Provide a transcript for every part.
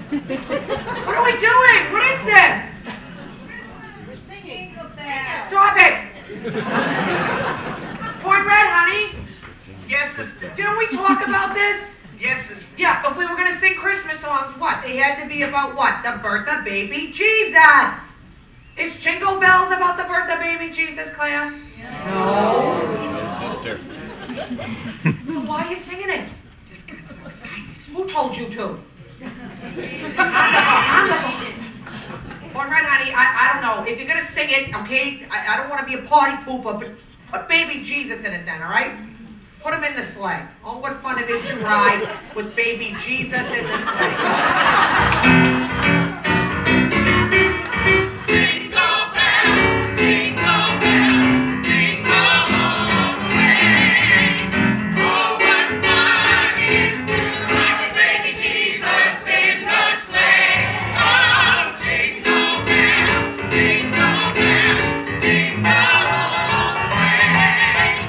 What are we doing? What is this? We're singing. Stop it! Cornbread, honey? Yes, sister. Didn't we talk about this? Yes, sister. Yeah, if we were going to sing Christmas songs, what? They had to be about what? The birth of baby Jesus. Is Jingle Bells about the birth of baby Jesus, class? No. Sister. So why are you singing it? Just got so excited. Who told you to? Cornbread, honey, I don't know. If you're going to sing it, okay, I don't want to be a party pooper, but put baby Jesus in it then, all right? Put him in the sleigh. Oh, what fun it is to ride with baby Jesus in the sleigh. Jingle bells, jingle bells, jingle all the way. Oh, what fun it is to ride with baby Jesus in the sleigh. Oh, jingle bells, jingle bells, jingle all the way.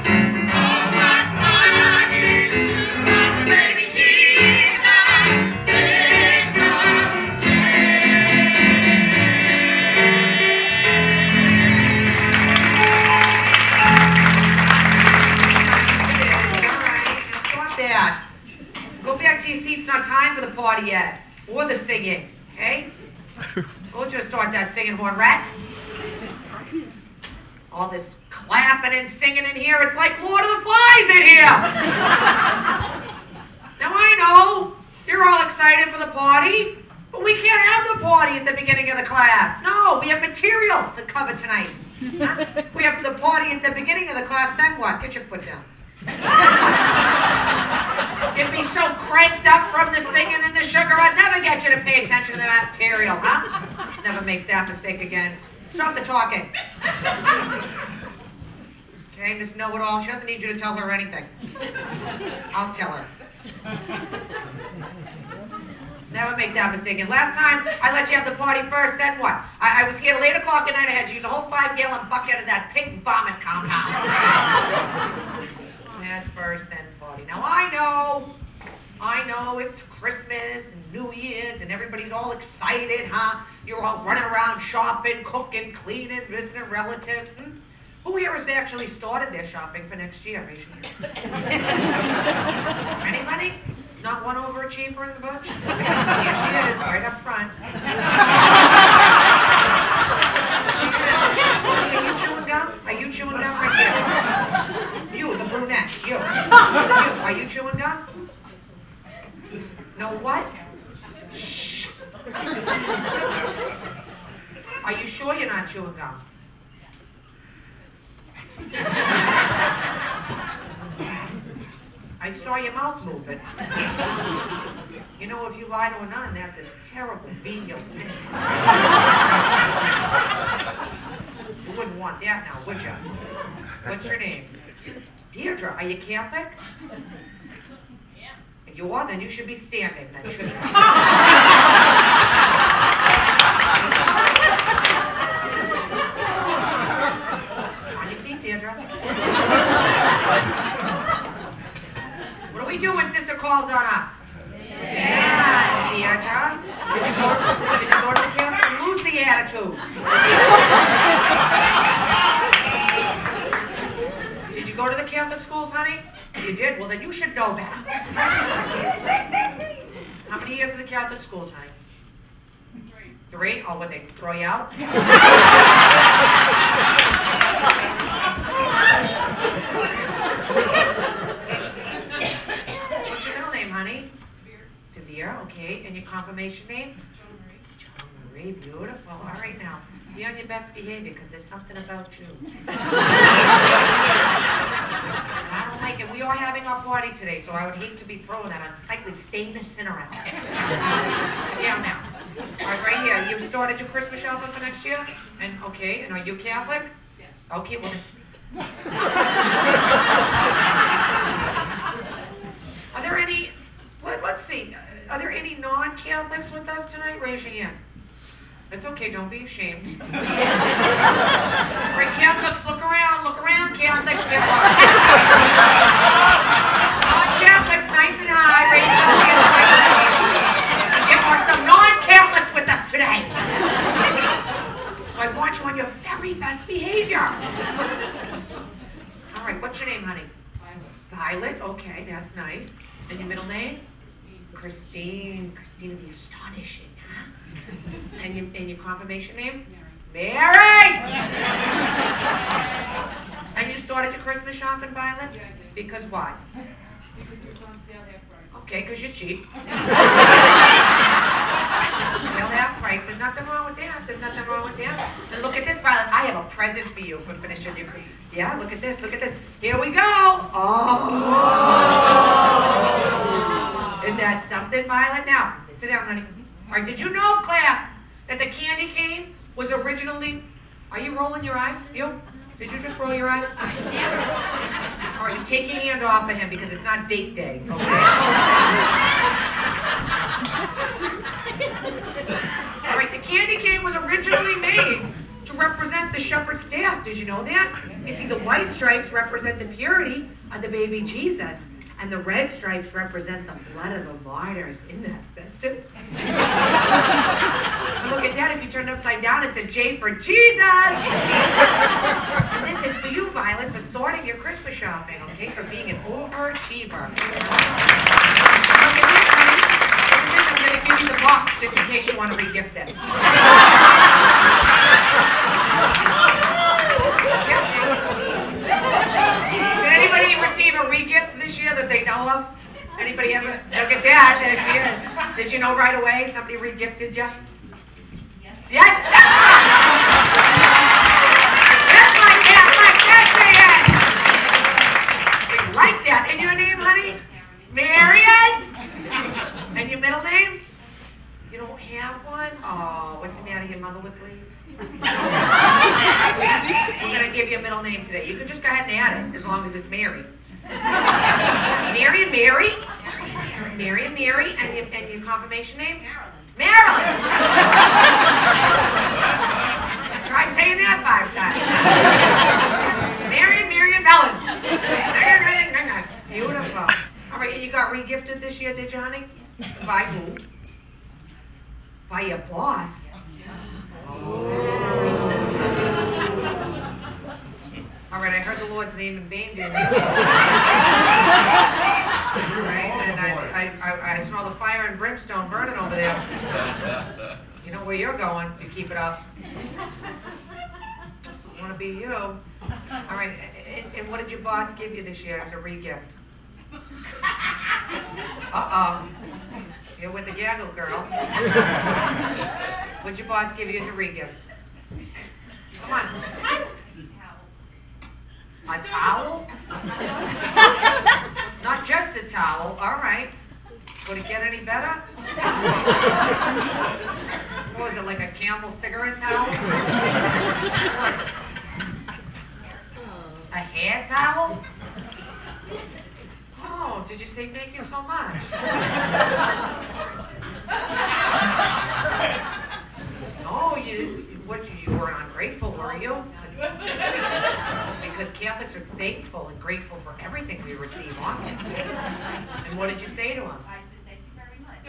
Oh, what fun it is to ride with baby Jesus in the Stop that. Go back to your seats. Not time for the party yet. Or the singing. Okay? Go just start that singing, horn rat. All this clapping and singing in here. It's like Lord of the Flies in here. Now I know you're all excited for the party, but we can't have the party at the beginning of the class. No, we have material to cover tonight. Huh? We have the party at the beginning of the class, then what? Get your foot down. Get me so cranked up from the singing and the sugar, I'd never get you to pay attention to that material, huh? Never make that mistake again. Stop the talking. Okay, Miss Know-It-All, she doesn't need you to tell her anything. I'll tell her. Never make that mistake. And last time, I let you have the party first, then what? I was here till 8 o'clock at night, I had to use a whole 5-gallon bucket of that pig vomit compound. That's first, then party. Now I know it's Christmas and New Year's and everybody's all excited, huh? You're all running around shopping, cooking, cleaning, visiting relatives. Who here has actually started their shopping for next year? Raise your hand. Anybody? Not one overachiever in the bunch? Here she is, right up front. Are you chewing gum? Are you chewing gum right there? You, the brunette. You. Are you chewing gum? No what? Shh. Are you sure you're not chewing gum? I saw your mouth moving. You know, if you lie to a nun, that's a terrible venial sin. You wouldn't want that now, would you? What's your name? Deirdre. Are you Catholic? Yeah. You are? Then you should be standing, then, shouldn't you? On your feet, Deirdre. What do we do when Sister calls on us? Yeah, Deirdre. Did you go to the camp and lose the attitude? Did you go to the Catholic schools, honey? You did? Well, then you should know that. How many years in the Catholic schools, honey? 3? Oh, what, they throw you out? What's your middle name, honey? Devere, okay. And your confirmation name? John Marie, beautiful. All right, now, be on your best behavior, because there's something about you. I don't like it. We are having our party today, so I would hate to be throwing that unsightly stain of sin around. Sit down now. All right, right here. You started your Christmas shopping for next year? And okay, and are you Catholic? Yes. Okay, well, are there any, let's see, are there any non-Catholics with us tonight? Raise your hand. It's okay, don't be ashamed. All right, Catholics, look around, Catholics, get one. Non-Catholics, nice and high, raise your hand. There are some non All right, what's your name, honey? Violet, okay, that's nice. And your middle name? Christine. Christina the Astonishing, huh? And your confirmation name? Mary! And you started your Christmas shopping, Violet? Yeah, I did. Because why? Because it was on sale half price. Okay, because you're cheap. Sale half price. There's nothing wrong with that. There's nothing wrong with that. And look at this, Violet. I have a present for you for finishing your... Yeah, look at this. Look at this. Here we go. Oh! Isn't that something, Violet? Now, sit down, honey. All right, did you know, class, that the candy cane was originally... Are you rolling your eyes? You? Did you just roll your eyes? All right, you take your hand off of him because it's not date day, okay? All right, the candy cane was originally made to represent the shepherd's staff. Did you know that? You see, the white stripes represent the purity of the baby Jesus, and the red stripes represent the blood of the martyrs. Isn't that festive? And look at that, if you turn it upside down, it's a J for Jesus! And this is for you, Violet, for starting your Christmas shopping, okay? For being an overachiever. Look at this, honey. Look at this, I'm going to give you the box just in case you want to re-gift it. Did anybody receive a re-gift this year that they know of? Anybody ever? Look at that. There she is. Did you know right away somebody re-gifted you? Yes. Yes! Just like that, We like that. And your name, honey? Marion? And your middle name? You don't have one? Oh, what's the matter? Your mother was late? We're going to give you a middle name today. You can just go ahead and add it, as long as it's Mary. Mary and Mary? Mary and Mary. And your confirmation name? Marilyn. Try saying that 5 times. Mary and Marion Mellon. Beautiful. All right, and you got re-gifted this year, did you, honey? By who? By your boss. All right, I heard the Lord's name in vain, didn't you? Right, and I smell the fire and brimstone burning over there. You know where you're going. You keep it up. I want to be you. All right, and what did your boss give you this year as a re-gift? Uh-oh. You're with the gaggle girls. What'd your boss give you as a re-gift? Come on. A towel? Not just a towel. All right. Would it get any better? What was it, like a Camel cigarette towel? What? A hair towel? Oh, did you say thank you so much? No, you were ungrateful, were you? Because Catholics are thankful and grateful for everything we receive often. And what did you say to him? I said thank you very much.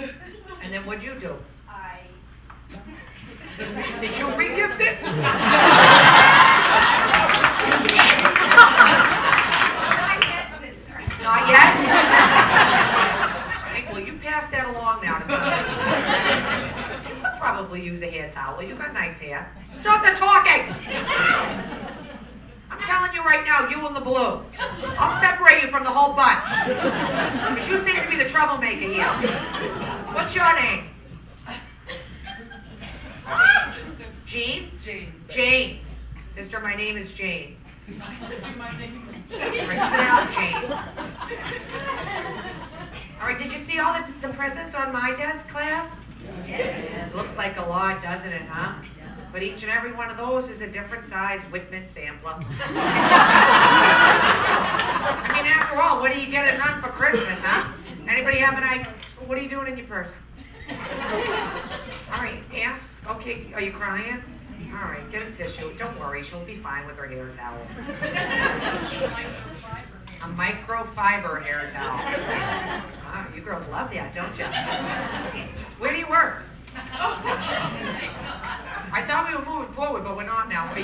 And then what'd you do? Did you re-gift it? Not yet? Hey, well, you pass that along now to somebody. You could probably use a hair towel. You got nice hair. Stop the talking! I'm telling you right now, you and the blue. I'll separate you from the whole bunch. Because you seem to be the troublemaker here. What's your name? Jean? Jane. Sister, my name is Jane. Sit down, Jane. All right, did you see all the presents on my desk, class? Yes. Looks like a lot, doesn't it, huh? But each and every one of those is a different size Whitman sampler. I mean, after all, what do you get at none for Christmas, huh? Anybody have an idea? What are you doing in your purse? All right, ask. Okay, are you crying? All right, get a tissue. Don't worry, she'll be fine with her hair towel. A microfiber hair towel. Wow, you girls love that, don't you? Where do you work? I thought we were moving forward, but we're not. now. Are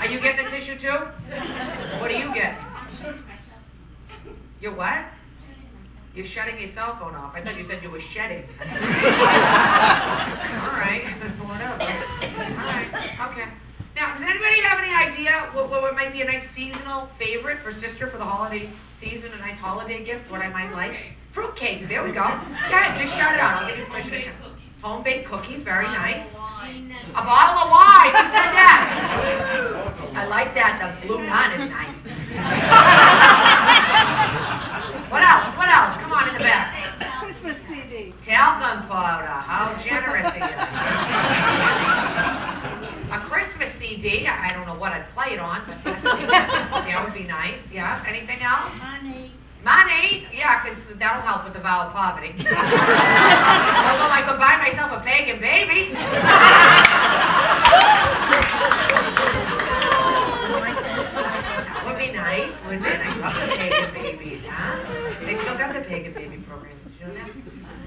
you getting a tissue too? What do you get? You're what? You're shutting your cell phone off. I thought you said you were shedding. All right, whatever. All right, okay. Now, does anybody have any idea what might be a nice seasonal favorite for sister for the holiday season? A nice holiday gift? What I might like? Fruitcake. There we go. Yeah, just shout it out. I'll give you permission to shout. Home-baked cookies. Very nice. A bottle of wine. Who said that? I like that. The blue nun is nice. What else? What else? Come on in the back. Christmas CD. Talcum powder. How generous of you. A Christmas CD. I don't know what I'd play it on, but that would be nice. Yeah. Anything else? Money. Money? Yeah, because that'll help with the vow of poverty. Although I could buy myself a pagan baby. That would be nice, wouldn't it? I love the pagan babies, huh? They still got the pagan baby program. Did you know that?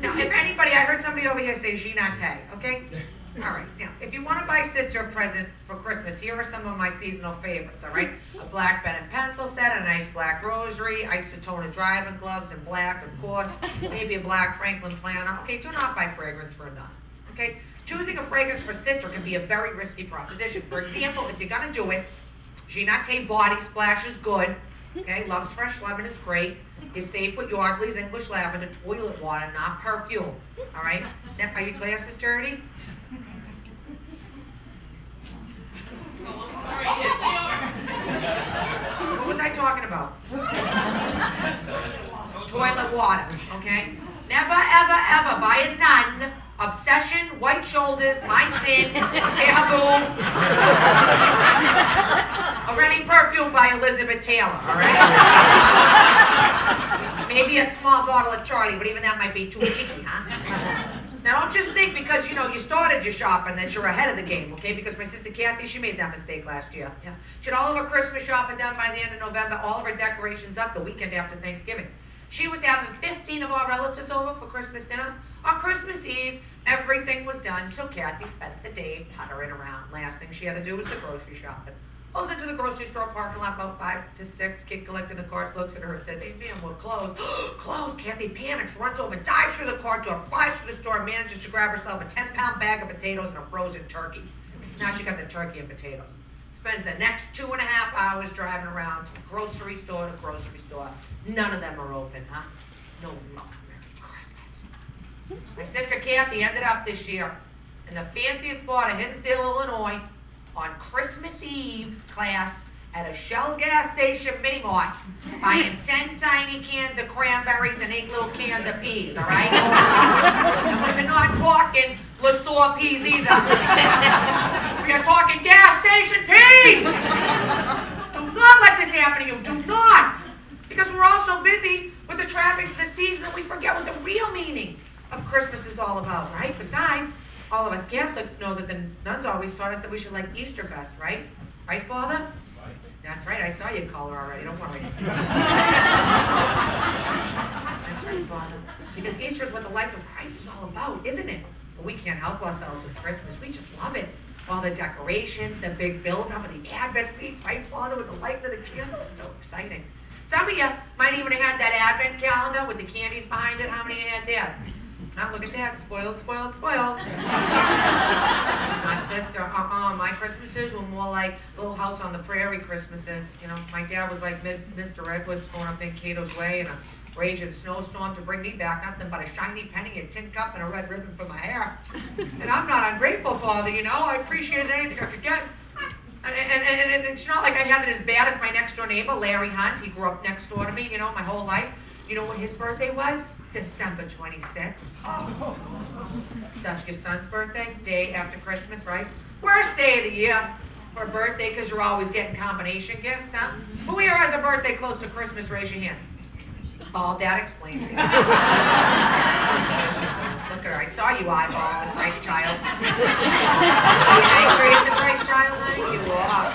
Now, if anybody, I heard somebody over here say Ginate, okay? All right, now, if you want to buy sister a present for Christmas, here are some of my seasonal favorites, all right? A black pen and pencil set, a nice black rosary, Isotona driving gloves in black, of course, maybe a black Franklin planner. Okay, do not buy fragrance for a nun, okay? Choosing a fragrance for sister can be a very risky proposition. For example, if you're going to do it, Ginate Body Splash is good, okay? Love's Fresh Lemon is great. You're safe with Yardley's English Lavender toilet water, not perfume, all right? Now, are your glasses dirty? What was I talking about? Toilet water, okay? Never, ever, ever buy a nun, Obsession, White Shoulders, My Sin, Taboo, or any perfume by Elizabeth Taylor, all right? Maybe a small bottle of Charlie, but even that might be too picky, huh? Now, don't just think because, you started your shopping that you're ahead of the game, okay? Because my sister Kathy, she made that mistake last year. Yeah. She had all of her Christmas shopping done by the end of November, all of her decorations up the weekend after Thanksgiving. She was having 15 of our relatives over for Christmas dinner. On Christmas Eve, everything was done, so Kathy spent the day puttering around. Last thing she had to do was the grocery shopping. Goes into the grocery store parking lot about 5 to 6. Kid collecting the carts, looks at her and says, "Hey, ma'am, we're closed." Closed. Kathy panics, runs over, dives through the car door, flies to the store, manages to grab herself a 10-pound bag of potatoes and a frozen turkey. So now she got the turkey and potatoes. Spends the next 2.5 hours driving around from grocery store to grocery store. None of them are open, huh? No luck. Merry Christmas. My sister Kathy ended up this year in the fanciest part of Hinsdale, Illinois, on Christmas Eve class at a Shell gas station mini mart, buying 10 tiny cans of cranberries and 8 little cans of peas, all right? And we're not talking LaSalle peas either. We are talking gas station peas! Do not let this happen to you, do not! Because we're all so busy with the trappings of the season that we forget what the real meaning of Christmas is all about, right? Besides, all of us Catholics know that the nuns always taught us that we should like Easter best, right? Right, Father? Right. That's right. I saw your collar already. Don't worry. That's right, Father. Because Easter is what the life of Christ is all about, isn't it? But we can't help ourselves with Christmas. We just love it. All the decorations, the big build-up of the Advent feast, right, Father, with the light of the candles. So exciting. Some of you might even have had that Advent calendar with the candies behind it. How many had that? Now look at that, spoiled, spoiled, spoiled. Not sister, my Christmases were more like Little House on the Prairie Christmases. My dad was like Mr. Edwards going up in Cato's Way in a raging snowstorm to bring me back nothing but a shiny penny, a tin cup, and a red ribbon for my hair. And I'm not ungrateful, Father, I appreciated anything I could get. And it's not like I had it as bad as my next door neighbor, Larry Hunt. He grew up next door to me, my whole life. You know when his birthday was? December 26th. Oh. That's your son's birthday, day after Christmas, right? Worst day of the year for a birthday because you're always getting combination gifts, huh? Who here has a birthday close to Christmas? Raise your hand. Oh, that explains it. Look at her. I saw you eyeball the Christ child. Are you angry at the Christ child, honey? You are.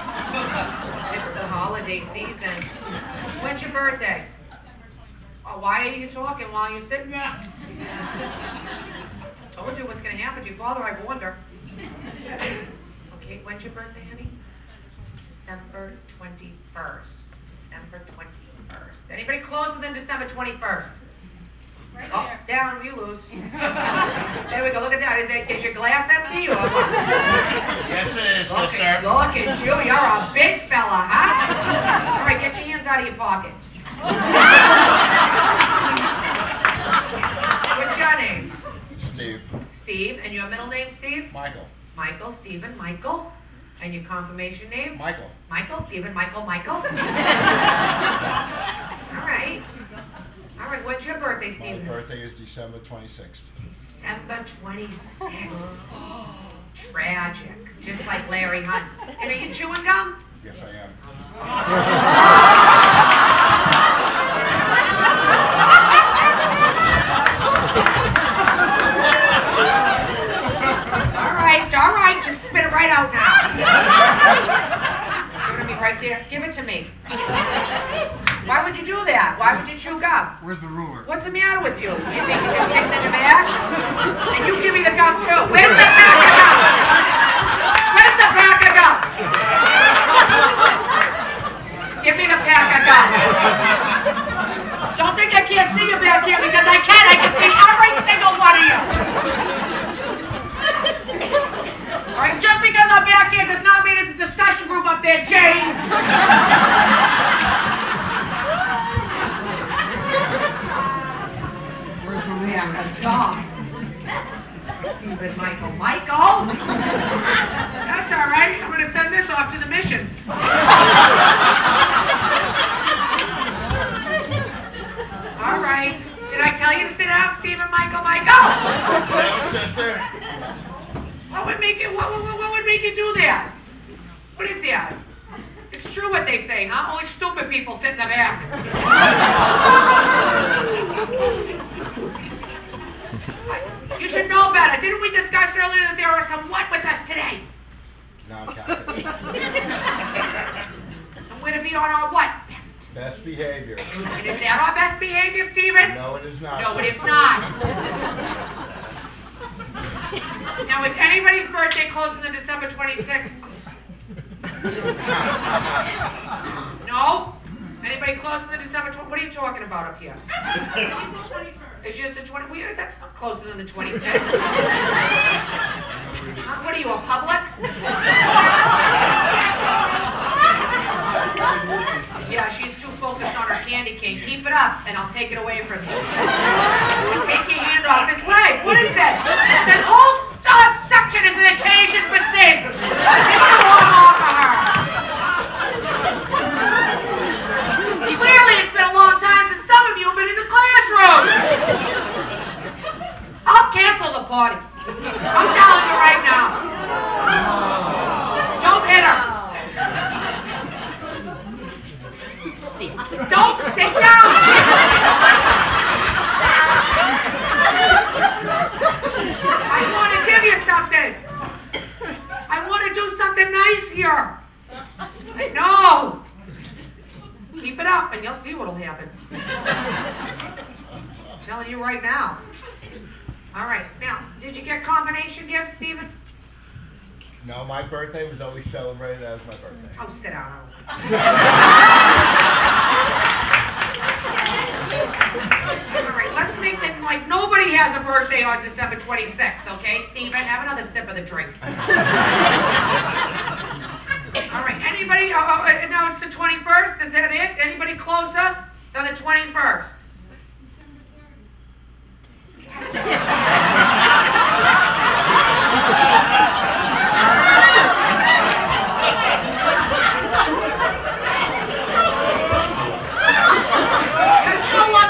It's the holiday season. When's your birthday? Oh, why are you talking while you're sitting there? Told you what's going to happen to your father. I warned her. Okay, when's your birthday, honey? December 21st. December 21st. Anybody closer than December 21st? Right Oh, there. down, you lose. There we go, look at that. Is your glass empty or what? Yes, it is, Look sister. at you, you're a big fella, huh? All right, get your hands out of your pockets. What's your name? Steve. Steve, and your middle name, Steve? Michael. Michael, Stephen, Michael. And your confirmation name? Michael. Michael, Stephen, Michael, Michael. All right. All right, what's your birthday, My Stephen? birthday is December 26th. December 26th. Tragic. Just like Larry Hunt. And are you chewing gum? Yes, I am. All right, just spit it right out now. Give it to me right there. Give it to me. Why would you do that? Why would you chew gum? Where's the ruler? What's the matter with you? You think you're just sitting in the back? And you give me the gum too. Where's the pack of gum? Where's the pack of gum? Give me the pack of gum. Don't think I can't see you back here because I can. I can see every single one of you. All right, just because I'm back here does not mean it's a discussion group up there, Jane. Where's the ruler? Yeah, God. Stephen Michael. Michael? That's all right. I'm going to send this off to the missions. All right. Did I tell you to sit down, Stephen Michael? No, sister. What would make you do that? What is that? It's true what they say, huh? Only stupid people sit in the back. You should know better. Didn't we discuss earlier that there are some what with us today? Non-Catholic. And we're to be on our what? Best behavior. And is that our best behavior, Stephen? No, it is not. No, it is not. Now, is anybody's birthday closer than December 26th? No? Anybody closer than December 20th? What are you talking about up here? It's just the 20th. That's not closer than the 26th. What are you, a public? Yeah, she's too focused on her candy cane. Keep it up, and I'll take it away from you. Take your hand off this leg. What is this? This whole section is an occasion for sin. Take your arm off of her. Clearly, it's been a long time since some of you have been in the classroom. I'll cancel the party. I'm telling you right now. Don't hit her. Don't sit down! I want to give you something. I want to do something nice here. No. Keep it up and you'll see what'll happen. I'm telling you right now. All right, now, did you get combination gifts, Stephen? No, my birthday was always celebrated as my birthday. Oh, sit down. All right, let's make it like nobody has a birthday on December 26th, okay, Stephen? Have another sip of the drink. All right, anybody, now it's the 21st, is that it? Anybody closer than the 21st?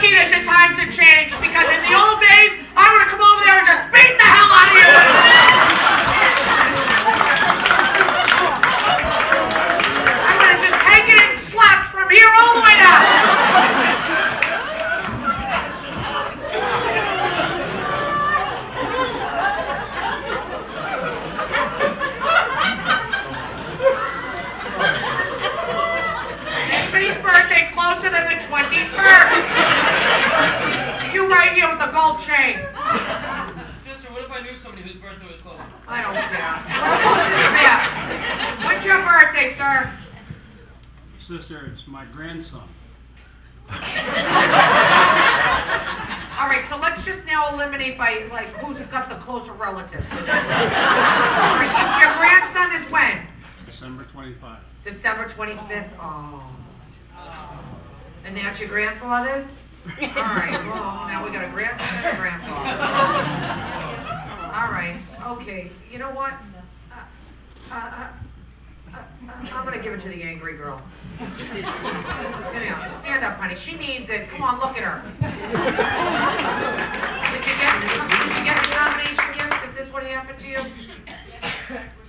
That the times have changed because in the old days I would have come over there and just beat the hell out of you. I would have just taken it and slapped from here all the way down. Anybody's birthday closer than the 21st? You right here with the gold chain. Sister, what if I knew somebody whose birthday was closer. I don't care. What's your birthday, sir? Sister, it's my grandson. All right, so let's just now eliminate by, like, who's got the closer relative. All right, your grandson is when? December 25. December 25th. Oh. And that's your grandfather's? All right, well, now we got a grandfather and a grandfather. All right, okay. You know what? I'm going to give it to the angry girl. Anyhow, stand up, honey. She needs it. Come on, look at her. Did you get a nomination gift? Is this what happened to you? We're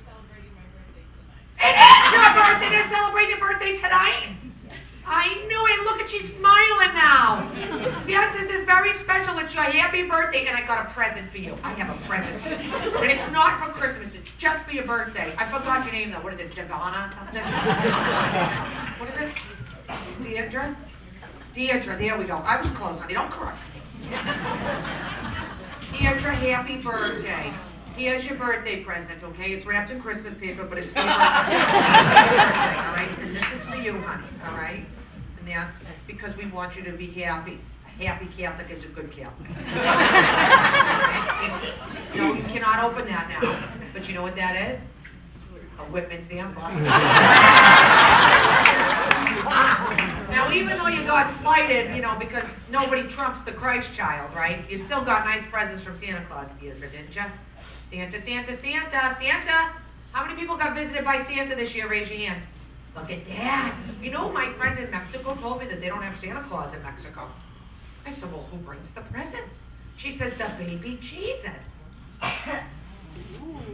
celebrating my birthday tonight. It is your birthday! They're celebrating your birthday tonight? I knew it. Look at she's smiling now. Yes, this is very special. It's your happy birthday, and I got a present for you. I have a present. And it's not for Christmas. It's just for your birthday. I forgot your name, though. What is it, Devonna or something? What is it? Deirdre? Deirdre, there we go. I was close, honey. Don't cry. Deirdre, happy birthday. Here's your birthday present, okay? It's wrapped in Christmas paper, but it's for your birthday, all right? And this is for you, honey, all right? And that's because we want you to be happy. A happy Catholic is a good Catholic. No, you cannot open that now. But you know what that is? A Whitman sample. Now, even though you got slighted, you know, because nobody trumps the Christ child, right? You still got nice presents from Santa Claus, Deirdre, didn't you? Santa, Santa, Santa, Santa. How many people got visited by Santa this year? Raise your hand. Look at that. You know, my friend in Mexico told me that they don't have Santa Claus in Mexico. I said, well, who brings the presents? She says, the baby Jesus.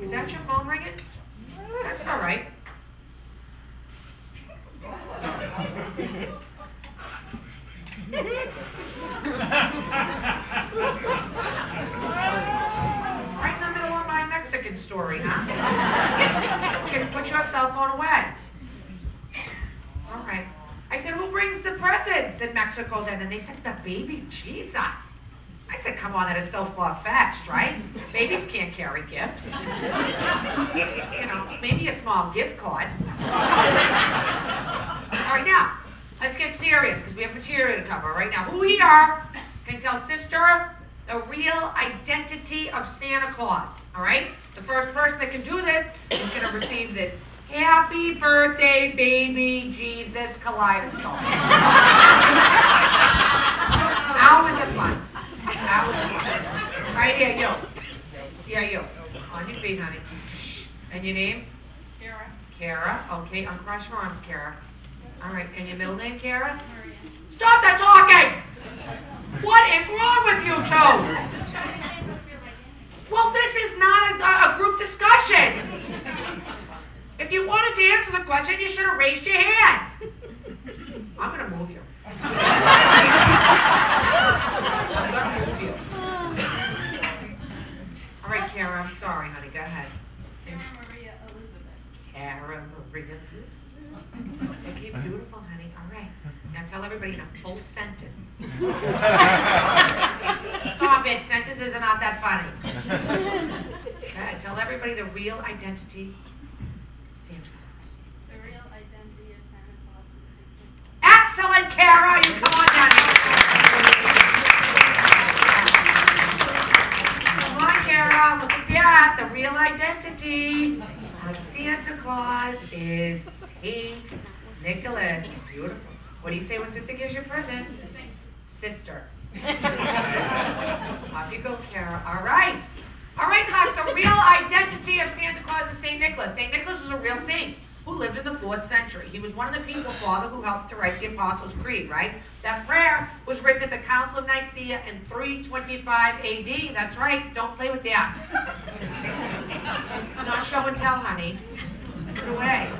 Is that your phone ringing? That's all right. Right in the middle of my Mexican story, huh? Okay, put your cell phone away. All right. I said, who brings the presents in Mexico then? And they said, the baby Jesus. I said, come on, that is so far-fetched, right? Babies can't carry gifts. You know, maybe a small gift card. All right, now, let's get serious, because we have material to cover. Right now, who here can tell Sister the real identity of Santa Claus? All right? The first person that can do this is going to receive this Happy Birthday Baby Jesus Kaleidoscope. How was it fun? How was it fun? Right here, you. Yeah, you. On your feet, honey. Shh. And your name? Kara. Kara. Okay, uncross your arms, Kara. All right, and your middle name, Kara? Stop that talking! What is wrong with you two? Well, this is not a group discussion. If you wanted to answer the question, you should have raised your hand. I'm going to move you. I'm going to move you. All right, Kara, I'm sorry, honey. Go ahead. Kara Maria Elizabeth. Kara Maria. Okay, beautiful, honey. All right. Now tell everybody in a full sentence. Stop it. Sentences are not that funny. Okay, tell everybody the real identity of Santa Claus. The real identity of Santa Claus is Excellent, Kara. You come on down here. Come on, Kara. Look at that. The real identity of Santa Claus is Saint Nicholas. Beautiful. What do you say when Sister gives you a present? Sister. Off you go, Kara. All right. All right, class. The real identity of Santa Claus is Saint Nicholas. Saint Nicholas was a real saint who lived in the 4th century. He was one of the people, Father, who helped to write the Apostles' Creed, right? That prayer was written at the Council of Nicaea in 325 AD. That's right. Don't play with that. It's not show and tell, honey. Put it away.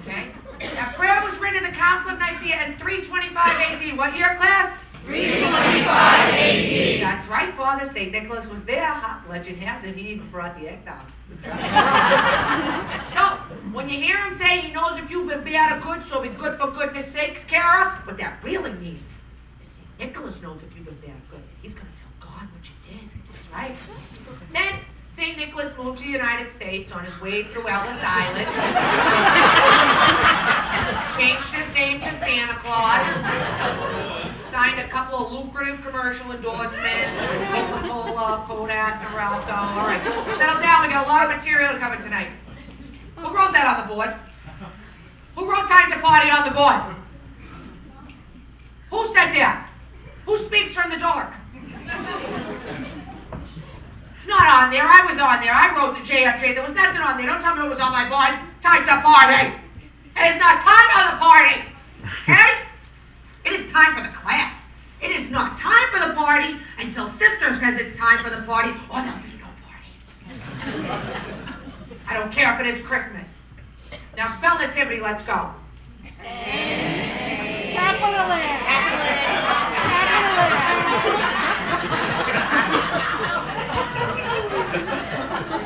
Okay? That prayer was written at the Council of Nicaea in 325 AD. What year, class? 325 AD. That's right, Father. St. Nicholas was there. Legend has it, he even brought the egg down. So, when you hear him say he knows if you've been bad or good, so be good for goodness sakes, Kara, what that really means is St. Nicholas knows if you've been bad or good. He's going to tell God what you did. That's right. Then, St. Nicholas moved to the United States on his way through Ellis Island. Changed his name to Santa Claus. Signed a couple of lucrative commercial endorsements with Coca-Cola, Kodak, Norelco. All right, settle down. We got a lot of material to cover tonight. Who wrote that on the board? Who wrote time to party on the board? Who said that? Who speaks from the dark? It's not on there. I was on there. I wrote the JFJ. There was nothing on there. Don't tell me it was on my board. Time to party. It is not time for the party. Okay? It is time for the class. It is not time for the party until Sister says it's time for the party, or there'll be no party. I don't care if it is Christmas. Now spell nativity. Let's go. Capital N.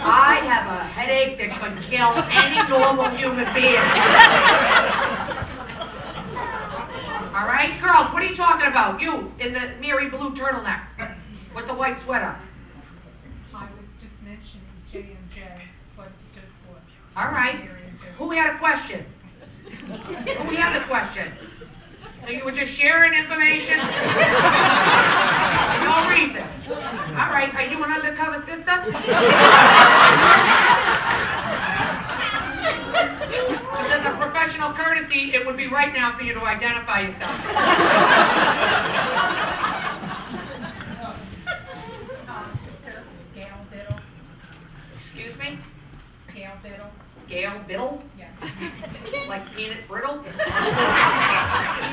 I have a headache that could kill any normal human being. All right, girls, what are you talking about? You in the Mary blue turtleneck with the white sweater. I was just mentioning J&J, what it stood for. All right. Who had a question? Who had a question? So you were just sharing information? For no reason. All right, are you an undercover sister? If there's a professional courtesy, it would be right now for you to identify yourself. Sister Gail Biddle. Excuse me? Gail Biddle. Gail Biddle? Yes. Like peanut brittle? He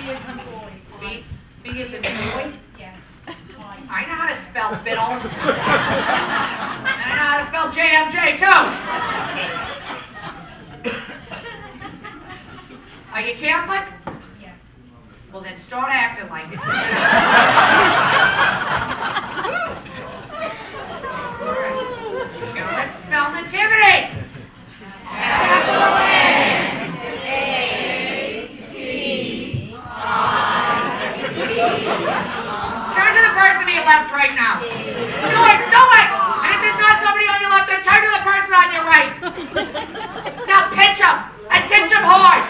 is a boy. B is a boy? Yes. I know how to spell Biddle. And I know how to spell JMJ too. Are you Catholic? Yes. Well then start acting like it. Alright. Now let's spell nativity. Capital N. Turn to the person to your left right now. Do it! Do it! And if there's not somebody on your left, then turn to the person on your right. Now pinch him! And pinch him hard!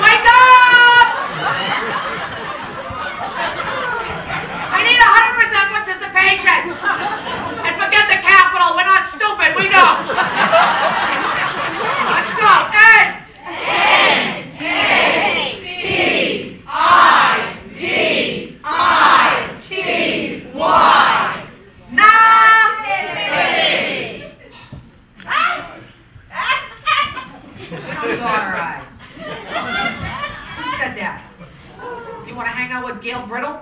Wake up! I need 100% participation! And forget the capital, we're not stupid, we know! Let's go! With Gail Brittle?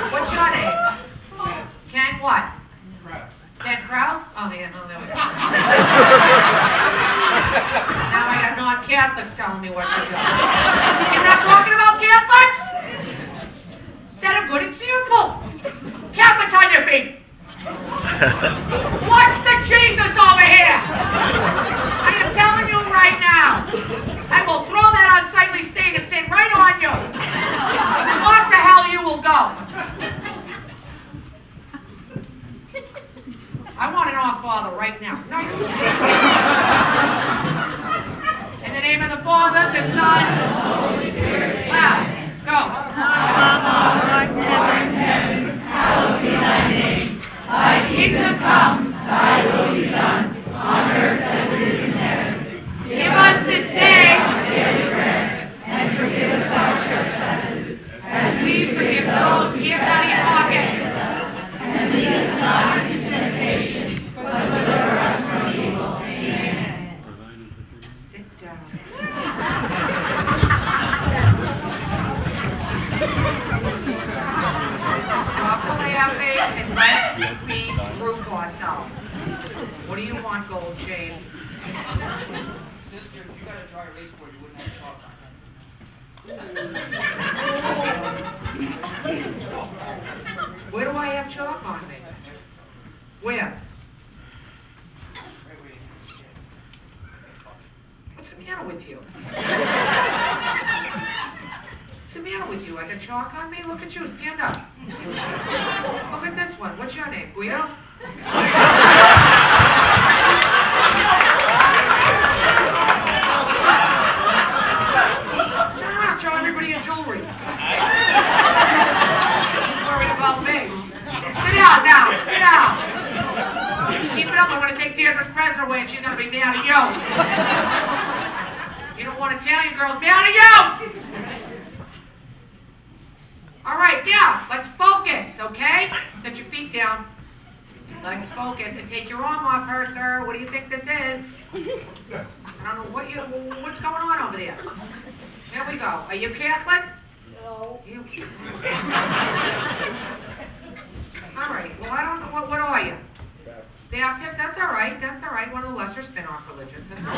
What's your name? Ken what? Ken Kraus? Oh yeah, no, there we go. Now I got non-Catholics telling me what to do. See, we're not talking about Catholics? Set a good example. Catholics on your feet. Watch the Jesus over here. I am telling you right now. I will throw that unsightly stain of sin right on you. Off to hell you will go. I want an Our Father right now. Nice. In the name of the Father, the Son, and the Holy Spirit. Loud. Go. Our Father, who art in heaven, hallowed be thy name. Thy kingdom come, thy will be done, on earth as it is in heaven. Give us this day our daily bread, and forgive us our trespasses, as we forgive those who give out of your pockets. And lead us not into temptation, but deliver us from evil. Amen. Sit down. Drop the laughing and let's be group ourselves. What do you want, Gold Chain? Sister, if you got a dry erase board, you wouldn't have chalk on. Where do I have chalk on me? Where? What's the matter with you? What's the matter with you? I got chalk on me? Look at you. Stand up. Look at this one. What's your name? Guido? Turn around, show everybody your jewelry. Don't worry about me. Sit down now. Sit down. Keep it up. I'm going to take Deirdre's present away and she's going to be mad at you. You don't want Italian girls mad at you. All right, now, let's focus, okay? Get your feet down. Let's focus and take your arm off her, sir. What do you think this is? I don't know what's going on over there. There we go. Are you Catholic? No. You. All right, well, I don't know, what are you? Baptist, that's all right, one of the lesser spin-off religions. That's all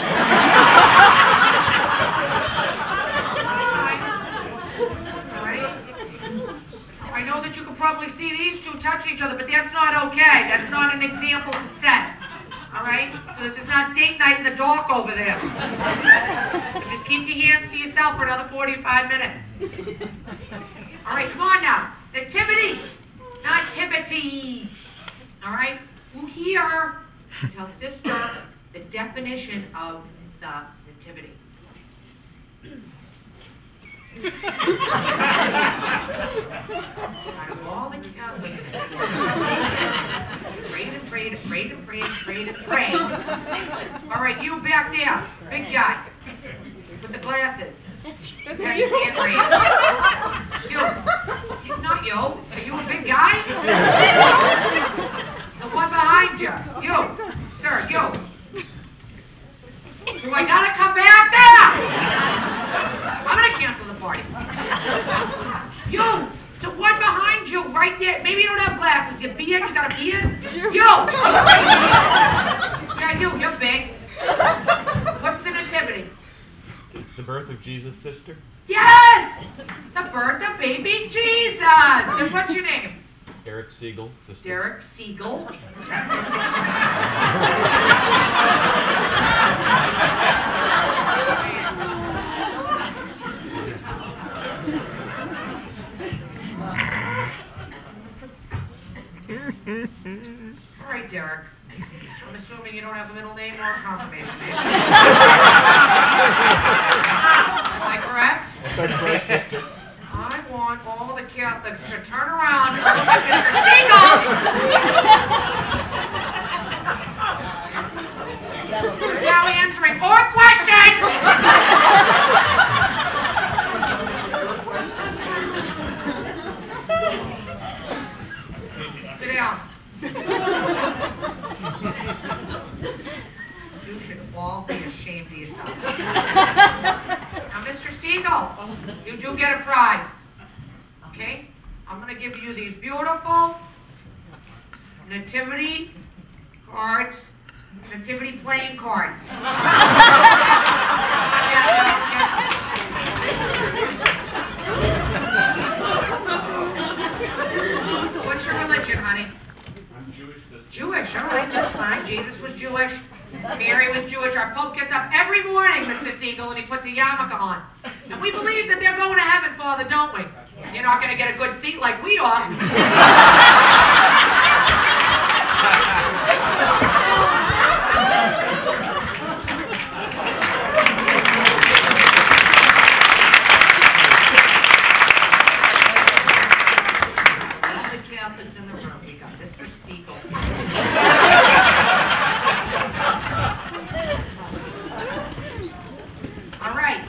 right. I know that you can probably see these two touching each other, but that's not okay. That's not an example to set. All right? So this is not date night in the dark over there. So just keep your hands to yourself for another 45 minutes. All right, come on now. Nativity. Nativity. All right? Who here tell sister the definition of the nativity? Out of all the Catholics, prayed and prayed and prayed and prayed and prayed and prayed. All right, you back there, big guy with the glasses. That's hand raised. You, not you. Are you a big guy? The one behind you. You, sir, you. Do I gotta come back there? I'm gonna cancel the party. You, the one behind you, right there. Maybe you don't have glasses. Your beard, you got a beard? You. Yeah, you're big. What's the nativity? The birth of Jesus' sister? Yes! The birth of baby Jesus! And what's your name? Derek Siegel, sister. Derek Siegel. All right, Derek. I'm assuming you don't have a middle name or a confirmation name. Am I correct? That's right, sister. I want all the Catholics to turn around and look at Mr. Siegel! Who's now answering more questions! Sit down. You should all be ashamed of yourself. Now, Mr. Siegel, you do get a prize. Okay? I'm going to give you these beautiful nativity cards, nativity playing cards. What's your religion, honey? I'm Jewish, sister. Jewish, all right, that's fine. Jesus was Jewish. Mary was Jewish. Our Pope gets up every morning, Mr. Siegel, and he puts a yarmulke on. And we believe that they're going to heaven, Father, don't we? You're not going to get a good seat like we are. All the Catholics in the room, we got Mr. Siegel. All right,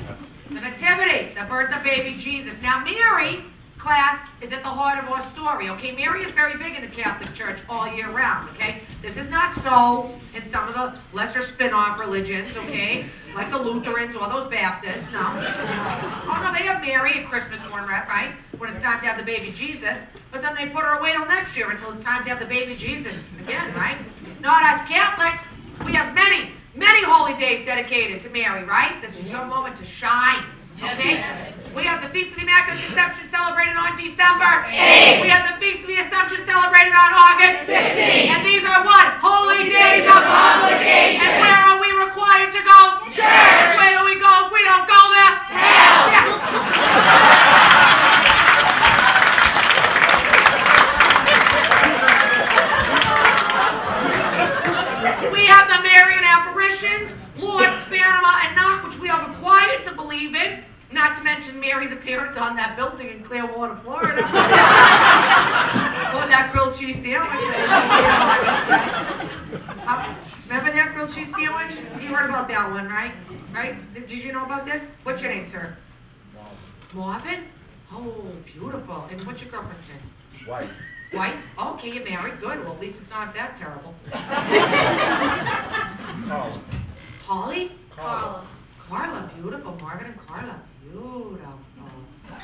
the nativity, the birth of baby Jesus. Now, Mary, class, is at the heart of our story, okay? Mary is very big in the Catholic Church all year round, okay? This is not so in some of the lesser spin-off religions, okay? Like the Lutherans or those Baptists, no. Oh, no, they have Mary at Christmas one, right? When it's time to have the baby Jesus. But then they put her away till next year until it's time to have the baby Jesus again, right? Not us Catholics. We have many, many holy days dedicated to Mary, right? This is your moment to shine, okay? We have the Feast of the Immaculate Conception celebrated on December 8th. We have the Feast of the Assumption celebrated on August 15th. And these are what? Holy days of obligation. And where are we required to go? Church. Where do we go if we don't go there? Hell. Yes. heard about that one, right? Right? Did you know about this? What's your name, sir? Marvin? Oh, beautiful. And what's your girlfriend's name? White. White? Okay, you're married. Good. Well, at least it's not that terrible. Carla. Holly? Carla. Carla. Beautiful. Marvin and Carla. Beautiful.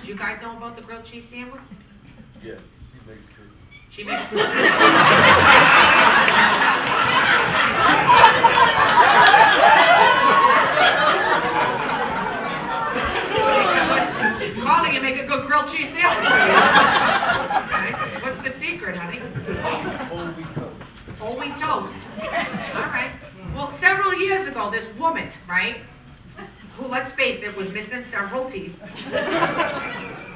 Do you guys know about the grilled cheese sandwich? Yes, she makes good. She makes Carla, you make a good grilled cheese sandwich. Okay. What's the secret, honey? Whole wheat toast. Whole wheat toast. All right. Well, several years ago, this woman, right, who, let's face it, was missing several teeth,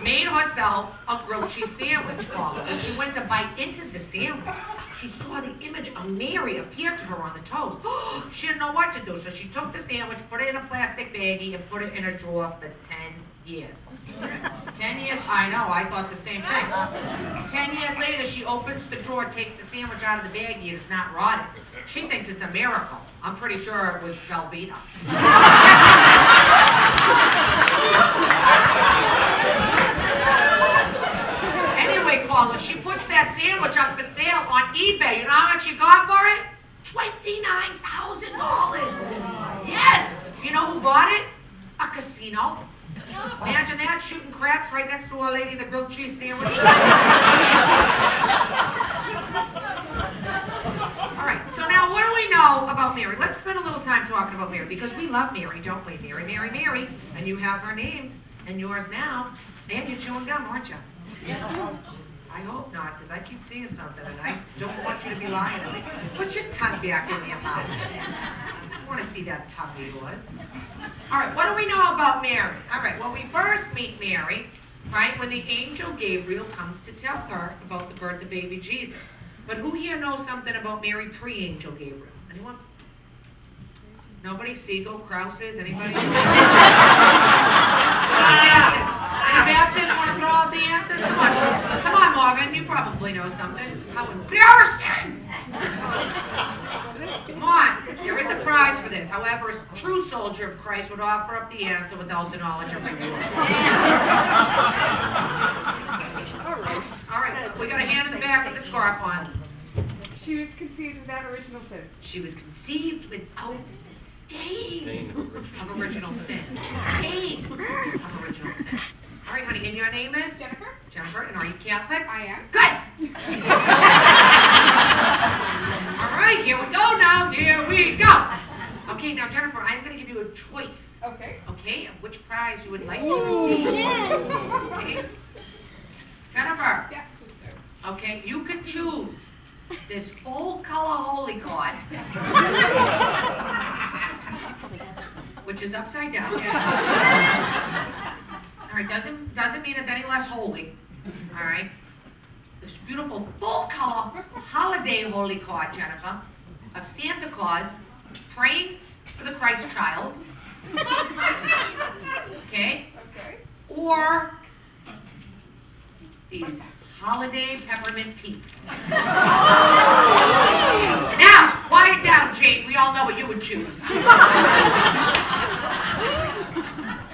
made herself a grilled cheese sandwich, Paula. When she went to bite into the sandwich, she saw the image of Mary appear to her on the toast. She didn't know what to do, so she took the sandwich, put it in a plastic baggie, and put it in a drawer for 10 years. 10 years, I know, I thought the same thing. 10 years later, she opens the drawer, takes the sandwich out of the baggie, and it's not rotted. She thinks it's a miracle. I'm pretty sure it was Velveeta. Anyway, Paula, she puts that sandwich up for sale on eBay. You know how much she got for it? $29,000. Yes. You know who bought it? A casino. Imagine that, shooting craps right next to our lady, the grilled cheese sandwich. All right, so now what do we know about Mary? Let's spend a little time talking about Mary, because we love Mary, don't we? Mary, Mary, Mary. And you have her name, and yours now. And you're chewing gum, aren't you? I hope not, because I keep seeing something, and I don't want you to be lying to me. Put your tongue back in your mouth. I want to see that tongue of yours. All right, what do we know about Mary? All right, well, we first meet Mary, right, when the angel Gabriel comes to tell her about the birth of baby Jesus. But who here knows something about Mary pre-angel Gabriel? Anyone? Nobody? Siegel, Krauses, anybody? Any Baptists want to throw out the answers? Come on. Come on, Marvin. You probably know something. How embarrassing! Come on. There is a prize for this. However, a true soldier of Christ would offer up the answer without the knowledge of reward. All right. We got a hand in the back with the scarf on. She was conceived without original sin. She was conceived without stain of original sin. Stain of original sin. All right, honey, and your name is? Jennifer. Jennifer, and are you Catholic? I am. Good! All right, here we go now. Here we go. Okay, now, Jennifer, I'm going to give you a choice. Okay. Okay, of which prize you would like to receive. Okay. Jennifer. Yes, sister. Okay, you can choose this full color holy card, which is upside down. All right, doesn't mean it's any less holy. All right, this beautiful full color holiday holy card, Jennifer, of Santa Claus praying for the Christ child. Okay. Okay. Or these holiday peppermint peeps. Now, quiet down, Jane. We all know what you would choose.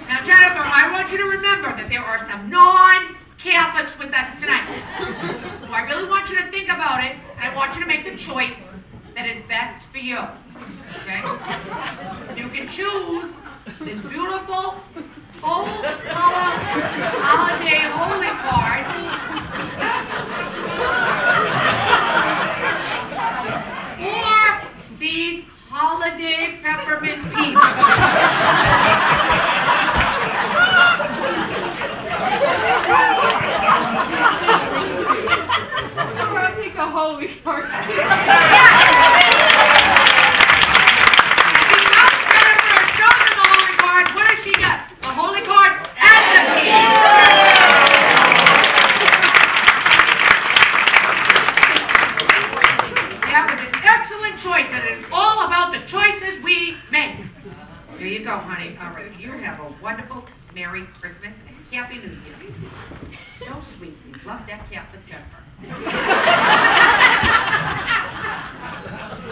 Now, Jennifer, I want you to remember that there are some non-Catholics with us tonight. So I really want you to think about it, and I want you to make the choice that is best for you. Okay? You can choose this beautiful, full-color holiday holy card. Or these holiday peppermint peeps. Sure, I'll take a holy card. What does she got? The holy card and the peeps. That was an excellent choice, and it's all about the choices we make. There you go, honey. All right, you have a wonderful Merry Christmas and Happy New Year. So sweet. We love that Catholic Jennifer.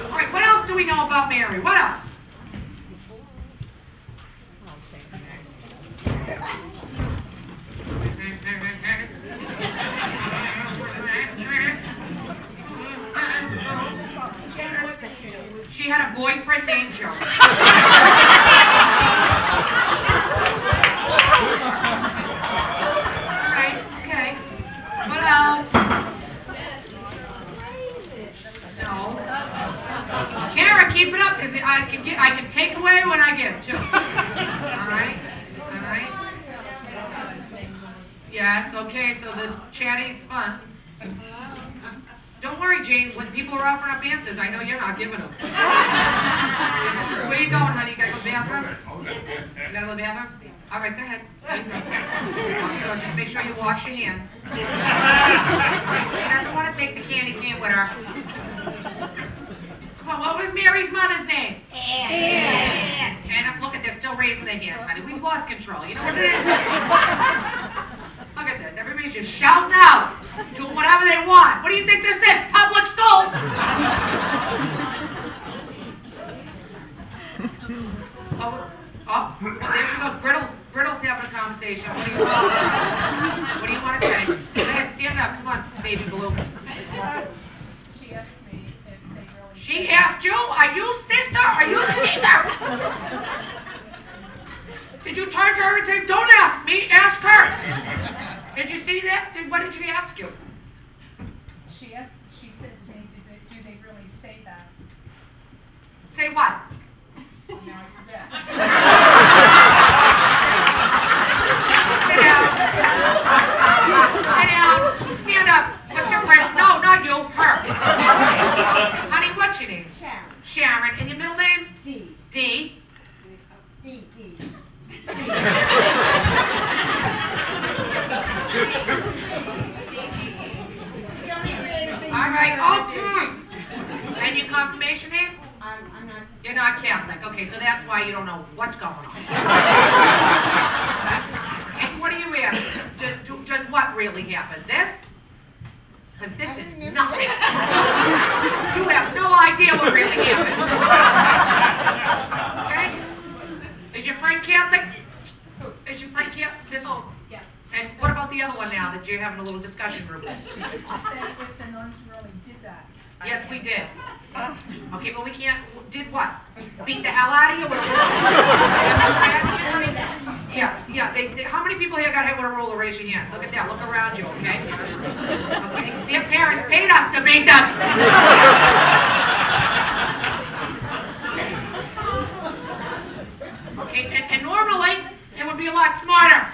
All right, what else do we know about Mary? What else? She had a boyfriend named Joe. Alright, okay. What else? No. Kara, keep it up, because I can take away when I give, too. Alright? Alright? Yes, okay, so the chatting's fun. Don't worry, Jane, when people are offering up answers, I know you're not giving them. Where you going, honey? You gotta go to the bathroom? You gotta go to the bathroom? All right, go ahead. So just make sure you wash your hands. She doesn't want to take the candy cane with her. Come on, what was Mary's mother's name? Anne. And look at, they're still raising their hands, honey. We've lost control. You know what it is? Look at this. Everybody's just shouting out, doing whatever they want. What do you think this is? Public school? Oh, there she goes. Brittle's having a conversation. What do you want? What do you want to say? Go ahead, stand up. Come on, baby blue. She asked me if they really. She asked you, are you sister? Are you the teacher? Did you turn to her and say, don't ask me, ask her? Did you see that? What did she ask you? She said to me, do they really say that? Say what? Now I forget. Sit down. Sit down. Stand up. What's your friend? No, not you. Her. Honey, what's your name? Sharon. Sharon. And your middle name? D. D. D. E. All right. Oh, and your confirmation name? I'm not. You're not Catholic. Okay, so that's why you don't know what's going on. And what do you ask? Does what really happen? This? Because this is nothing. You have no idea what really happened. Okay? Is your friend Catholic? Is your friend Catholic? This whole. Yes. And what about the other one now that you're having a little discussion group with? She said if the nuns really did that. Yes, we did. Okay, but we can't. Did what? Beat the hell out of you? Yeah. How many people here got hit with a ruler? Raise your hands. Look at that. Look around you, okay? Okay. Their parents paid us to beat them. Okay, and normally it would be a lot smarter.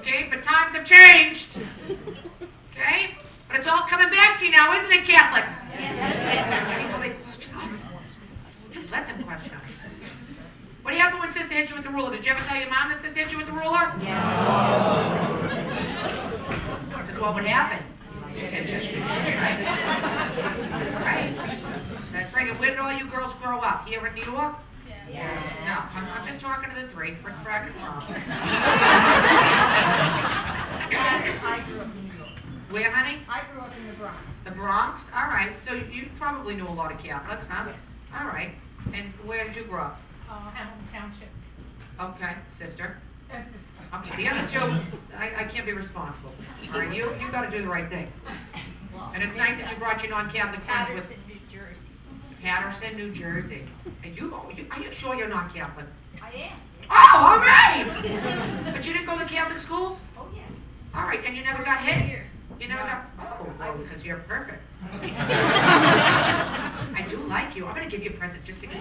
Okay, but times have changed. Okay? But it's all coming back to you now, isn't it, Catholics? Yes. Let them question us. What do you happen when Sister hit you with the ruler? Did you ever tell your mom that Sister hit you with the ruler? Yes. Because what would happen? Hit you. That's right. That's right. And where did all you girls grow up? Here in New York? Yeah. No, I'm just talking to the three. Frick, frack, and mom. I grew up in New York. Where, honey? I grew up in the Bronx. The Bronx? All right. So you probably knew a lot of Catholics, huh? Yes. All right. And where did you grow up? Hamilton Township. Okay, sister. That's this. Okay, the other two, I can't be responsible. All right, you got to do the right thing. And it's nice that you brought your non-Catholic friends with New Jersey. Patterson, New Jersey. And are you sure you're not Catholic? I am. Oh, all right. But you didn't go to Catholic schools? Oh, yes. All right, and you never got hit? Years. You never got, oh, well, because you're perfect. I do like you. I'm going to give you a present just because.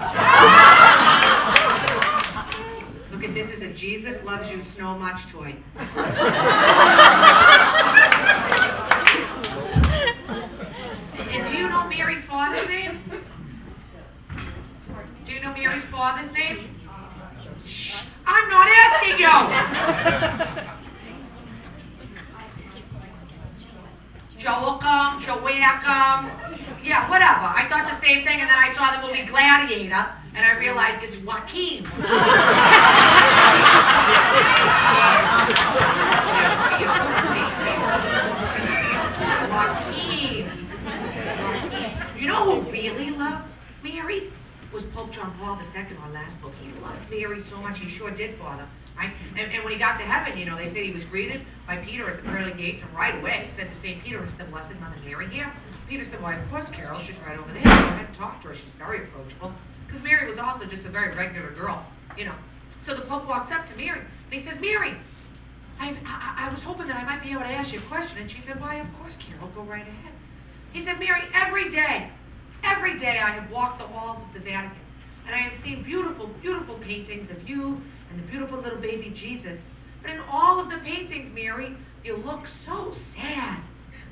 Look at this is a Jesus loves you so much toy. And do you know Mary's father's name? Do you know Mary's father's name? Shh, I'm not asking you. Joachim, Joachim, yeah, whatever. I thought the same thing, and then I saw the movie Gladiator, and I realized it's Joaquin. Joaquin. You know who really loved Mary? was Pope John Paul II, our last pope. He loved Mary so much, he sure did, Father. Right? And when he got to heaven, you know, they said he was greeted by Peter at the pearly gates, and right away he said to St. Peter, "Is the Blessed Mother Mary here?" Peter said, "Why, of course, Carol, she's right over there. Go ahead and talk to her. She's very approachable." Because Mary was also just a very regular girl, you know. So the Pope walks up to Mary, and he says, "Mary, I was hoping that I might be able to ask you a question." And she said, "Why, of course, Carol, go right ahead." He said, "Mary, every day I have walked the halls of the Vatican, and I have seen beautiful, beautiful paintings of you and the beautiful little baby Jesus. But in all of the paintings, Mary, you look so sad.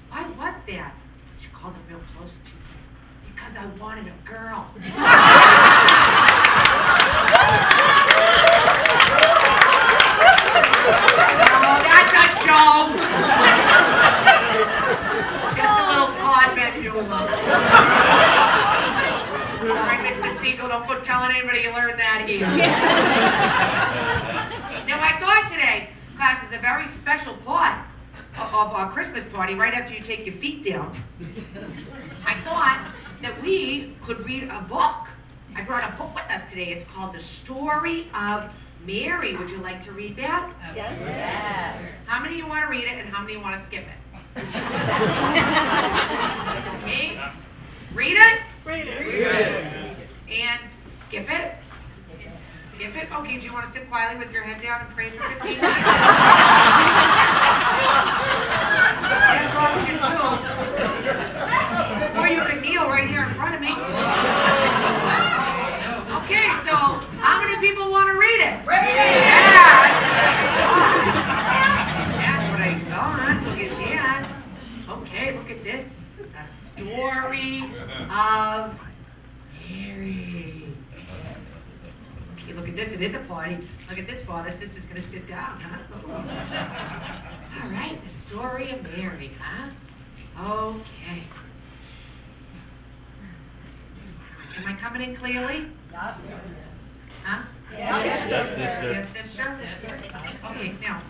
Why was that?" She called him real close and she says, "Because I wanted a girl." Oh, that's a joke. Just a little convent humor. Sorry, Mr. Siegel, don't go telling anybody you learned that here. Now, I thought today, class, is a very special part of our Christmas party, right after you take your feet down. I thought that we could read a book. I brought a book with us today. It's called The Story of Mary. Would you like to read that? Yes. How many of you want to read it and how many of you want to skip it? Okay. Read it? Read it. And skip it? Skip it? Okay, do you want to sit quietly with your head down and pray for 15 minutes? That's option 2. Or you can kneel right here in front of me. Okay, so how many people want to read it? Yeah, that's what I thought. Look at that. Okay, look at this. The Story of Mary. Okay, look at this. It is a party. Look at this, Father. Sister's going to sit down, huh? All right, the Story of Mary, huh? Okay. Am I coming in clearly? Huh? Yes, Yes, sister? Okay, now,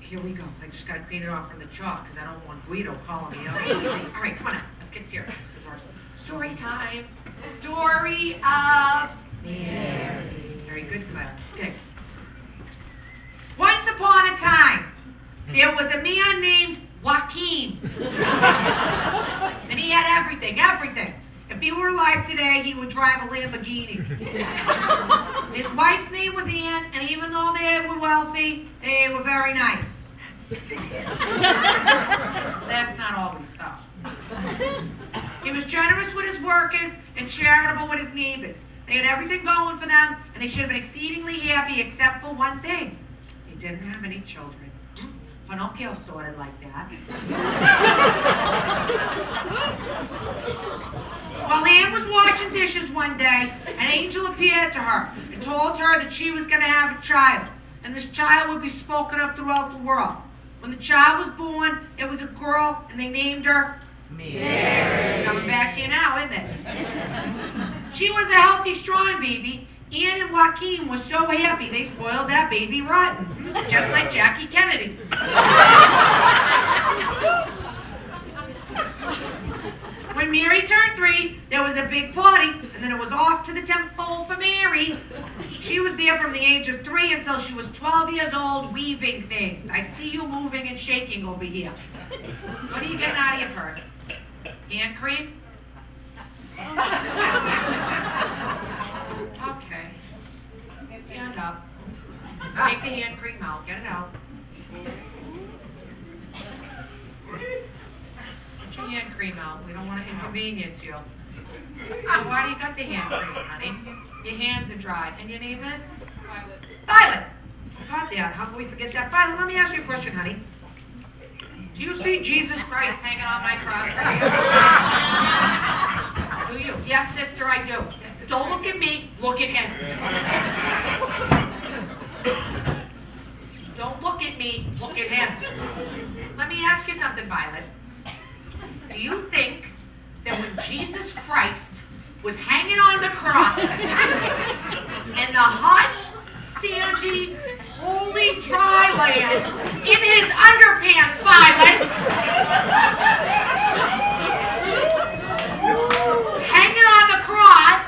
here we go. I just got to clean it off from the chalk because I don't want Guido calling me out. All right, come on now. Let's get serious. This is our story time. Story of Mary. Very good, class. Okay. Once upon a time, there was a man named Joaquin. And he had everything, everything. If he were alive today, he would drive a Lamborghini. His wife's name was Anne, and even though they were wealthy, they were very nice. That's not always so. He was generous with his workers and charitable with his neighbors. They had everything going for them, and they should have been exceedingly happy except for one thing. They didn't have any children. Pinocchio started like that. While Anne was washing dishes one day, an angel appeared to her and told her that she was going to have a child, and this child would be spoken of throughout the world. When the child was born, it was a girl, and they named her Mary. It's coming back to you now, isn't it? She was a healthy, strong baby. Anne and Joaquin were so happy they spoiled that baby rotten, just like Jackie Kennedy. When Mary turned 3, there was a big party, and then it was off to the temple for Mary. She was there from the age of 3 until she was 12 years old, weaving things. I see you moving and shaking over here. What are you getting out of your purse? Hand cream? Okay. Stand up. Take the hand cream out. Get it out. Get your hand cream out. We don't want to inconvenience you. Why do you got the hand cream, honey? Your hands are dry. And your name is? Violet. Violet! Got that. How can we forget that? Violet, let me ask you a question, honey. Do you see Jesus Christ hanging on my cross right here? Do you? Yes, sister, I do. Don't look at me, look at him. Don't look at me, look at him. Let me ask you something, Violet. Do you think that when Jesus Christ was hanging on the cross in the hot, sandy, holy dry land in his underpants, Violet, hanging on the cross,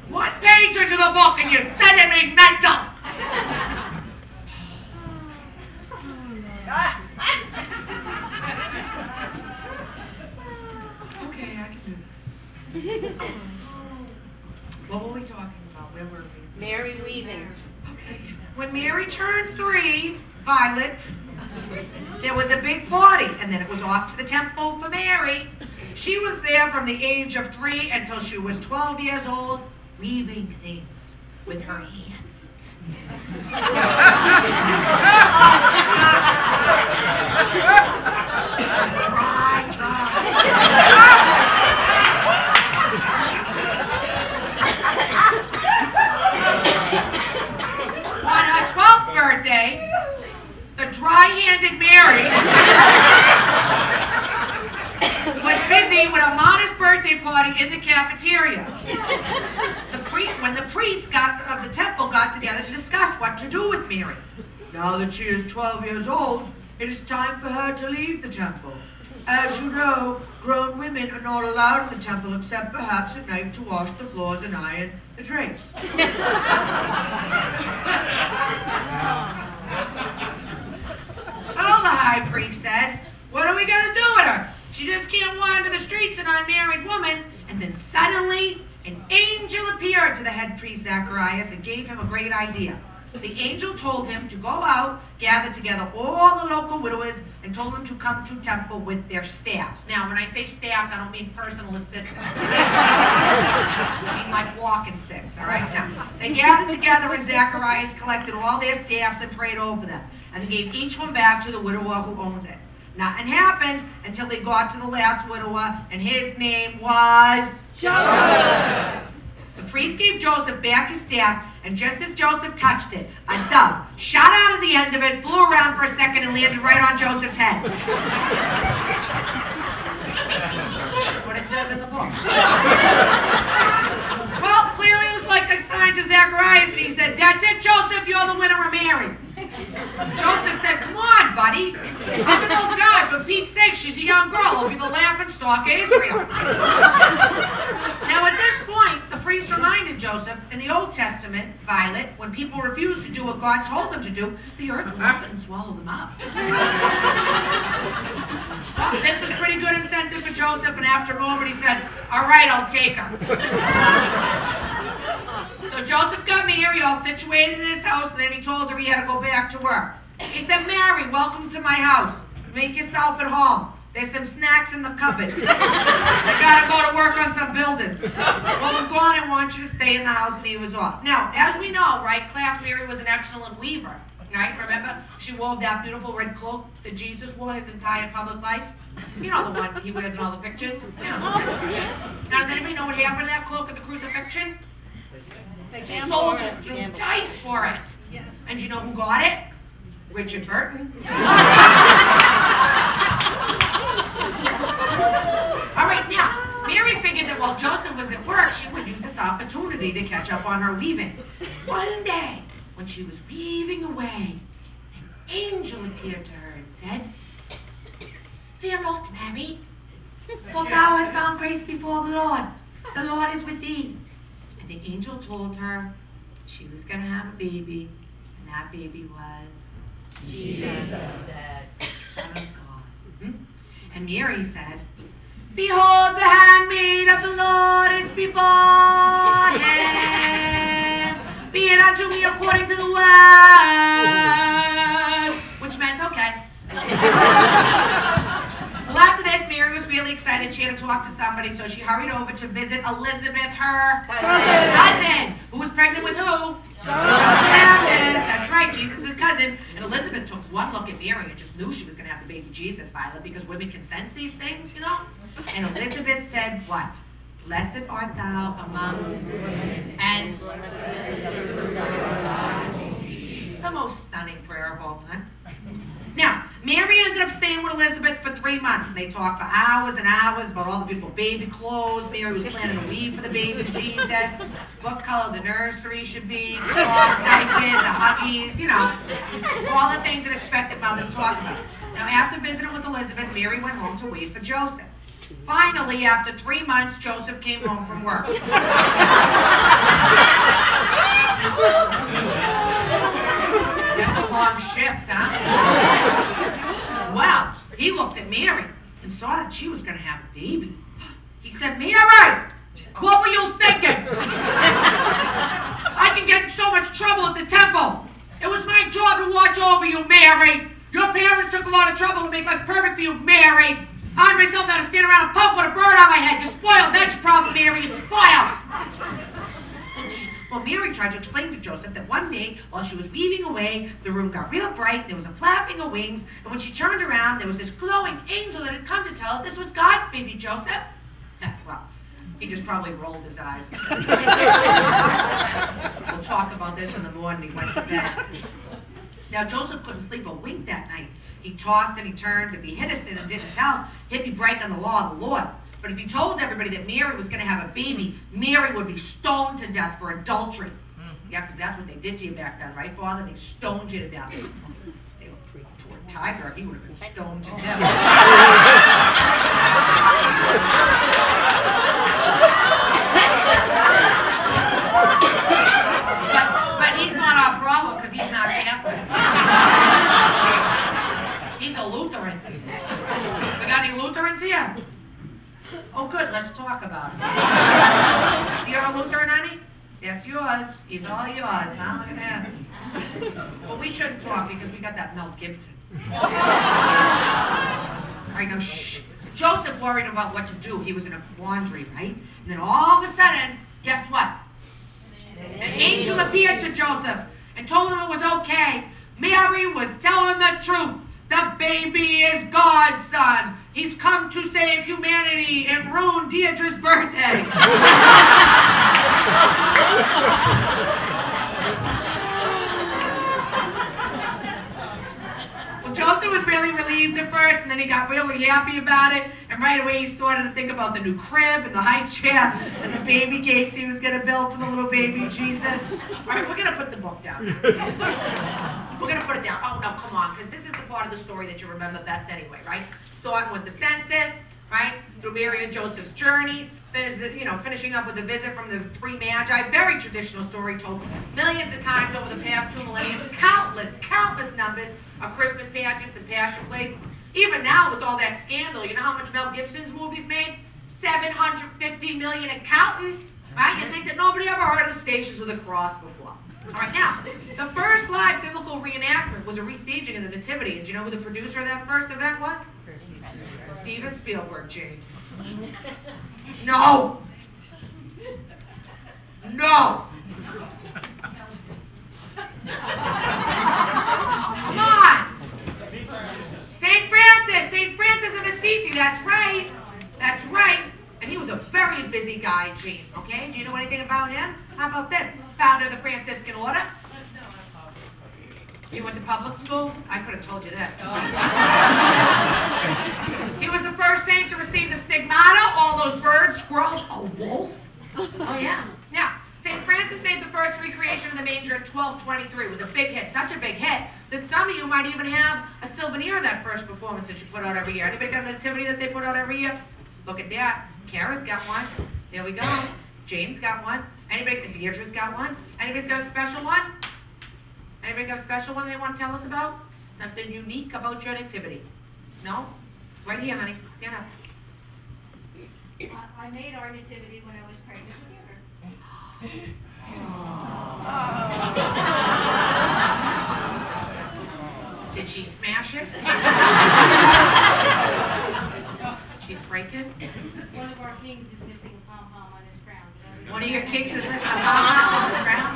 What page into the book and you're sending me mental? Okay, I can do this. What were we talking about? Where were we? Mary Weaving. Okay. When Mary turned 3, Violet, there was a big party, and then it was off to the temple for Mary. She was there from the age of 3 until she was 12 years old, weaving things with her hands. On her 12th birthday, the dry-handed Mary was busy with a modest birthday party in the cafeteria. When the priests of the temple got together to discuss what to do with Mary. Now that she is 12 years old, it is time for her to leave the temple. As you know, grown women are not allowed in the temple except perhaps at night to wash the floors and iron the drapes. So the high priest said, what are we going to do with her? She just can't wander the streets, an unmarried woman. And then suddenly, an angel appeared to the head priest Zacharias and gave him a great idea. The angel told him to go out, gather together all the local widowers, and told them to come to temple with their staffs. Now, when I say staffs, I don't mean personal assistants. I mean like walking sticks, all right? Now, they gathered together, and Zacharias collected all their staffs and prayed over them, and they gave each one back to the widower who owns it. Nothing happened until they got to the last widower, and his name was Joseph. The priest gave Joseph back his staff, and just as Joseph touched it, a dove shot out of the end of it, flew around for a second, and landed right on Joseph's head. That's what it says in the book. Well, clearly it was like a sign to Zacharias, and he said, that's it, Joseph, you're the winner of Mary. Joseph said, come on, buddy. I'm an old guy, for Pete's sake, she's a young girl. I'll be the laughing stock of Israel. Now, at this point, the priest reminded Joseph, in the Old Testament, Violet, when people refused to do what God told them to do, the earth will open and swallow them up. Well, this was pretty good incentive for Joseph, and after a moment he said, all right, I'll take her. So Joseph got Mary all situated in his house, and then he told her he had to go back to work. He said, Mary, welcome to my house. Make yourself at home. There's some snacks in the cupboard. I gotta go to work on some buildings. Well, I'm gone. I want you to stay in the house, and he was off. Now, as we know, right, class, Mary was an excellent weaver. Right? Remember, she wore that beautiful red cloak that Jesus wore his entire public life. You know the one he wears in all the pictures. You know. Now, does anybody know what happened to that cloak at the crucifixion? Soldiers threw dice for it. Yes. And you know who got it? Richard Burton. All right, now, Mary figured that while Joseph was at work, she would use this opportunity to catch up on her weaving. One day, when she was weaving away, an angel appeared to her and said, fear not, Mary, for thou hast found grace before the Lord. The Lord is with thee. And the angel told her she was going to have a baby, and that baby was Jesus, Son of God. And Mary said, behold, the handmaid of the Lord is before him. Be it unto me according to the word. Which meant, okay. Well, after this, Mary was really excited. She had to talk to somebody, so she hurried over to visit Elizabeth, her cousin, who was pregnant with who? That's right, Jesus' cousin. And Elizabeth took one look at Mary and just knew she was going to have the baby Jesus, Violet, because women can sense these things, you know? And Elizabeth said what? Blessed art thou amongst women, and the most stunning prayer of all time. Now, Mary ended up staying with Elizabeth for 3 months. They talked for hours and hours about all the beautiful baby clothes. Mary was planning to weave for the baby Jesus, what color the nursery should be, cloth, diapers, the Huggies, you know, all the things that expected mothers talk about. Now, after visiting with Elizabeth, Mary went home to wait for Joseph. Finally, after 3 months, Joseph came home from work. That's a long shift, huh? Well, he looked at Mary and saw that she was going to have a baby. He said, Mary, what were you thinking? I can get in so much trouble at the temple. It was my job to watch over you, Mary. Your parents took a lot of trouble to make life perfect for you, Mary. I myself had to stand around and poke with a bird on my head. You're spoiled. That's your problem, Mary. You're spoiled. Well, Mary tried to explain to Joseph that one day, while she was weaving away, the room got real bright, there was a flapping of wings, and when she turned around, there was this glowing angel that had come to tell her this was God's baby, Joseph. Well, he just probably rolled his eyes. We'll talk about this in the morning. He went to bed. Now, Joseph couldn't sleep a wink that night. He tossed and he turned. If he hit a sin and didn't tell, he'd be breaking the law of the Lord. But if he told everybody that Mary was going to have a baby, Mary would be stoned to death for adultery. Yeah, because that's what they did to you back then, right, Father? They stoned you to death. To a tiger, he would have been stoned to death. But he's not our problem because he's not Catholic. He's a Lutheran. We got any Lutherans here? Oh, good. Let's talk about it. You're a Lutheran, honey? That's yours. He's all yours, huh? Look at that. Well, we shouldn't talk because we got that Mel Gibson. All right, now, shh. Joseph worried about what to do. He was in a quandary, right? And then all of a sudden, guess what? An angel appeared to Joseph and told him it was okay. Mary was telling the truth. The baby is God's son. He's come to save humanity and ruin Deirdre's birthday. Well, Joseph was really relieved at first, and then he got really happy about it. And right away he started to think about the new crib and the high chair and the baby gates he was going to build for the little baby Jesus. All right, we're going to put the book down. We're going to put it down. Oh, no, come on, because this is the part of the story that you remember best anyway, right? Starting with the census, right? Through Mary and Joseph's journey, finishing up with a visit from the three magi. Very traditional story told millions of times over the past 2 millennia. Countless numbers of Christmas pageants and passion plays. Even now, with all that scandal, you know how much Mel Gibson's movies made? $750 million and counting, right? You think that nobody ever heard of the Stations of the Cross before. All right, now, the first live biblical reenactment was a restaging of the Nativity. And do you know who the producer of that first event was? Steven Spielberg, Jane. No! No! Come on! St. Francis of Assisi, that's right. That's right. And he was a very busy guy, Jane, okay? Do you know anything about him? How about this? Founder of the Franciscan Order. You went to public school? I could have told you that. He was the first saint to receive the stigmata, all those birds, squirrels, a wolf. Oh, yeah. Now, St. Francis made the first recreation of the manger in 1223. It was a big hit, such a big hit, that some of you might even have a souvenir of that first performance that you put out every year. Anybody got a nativity that they put out every year? Look at that. Kara's got one. There we go. Jane's got one. Anybody? Deirdre's got one. Anybody's got a special one? Anybody got a special one they want to tell us about? Something unique about your nativity? No? Right here, honey. Stand up. I made our nativity when I was pregnant with her. Did she smash it? She's breaking? One of our kings is missing a pom-pom on his crown. One of your kings is missing a pom-pom on his crown?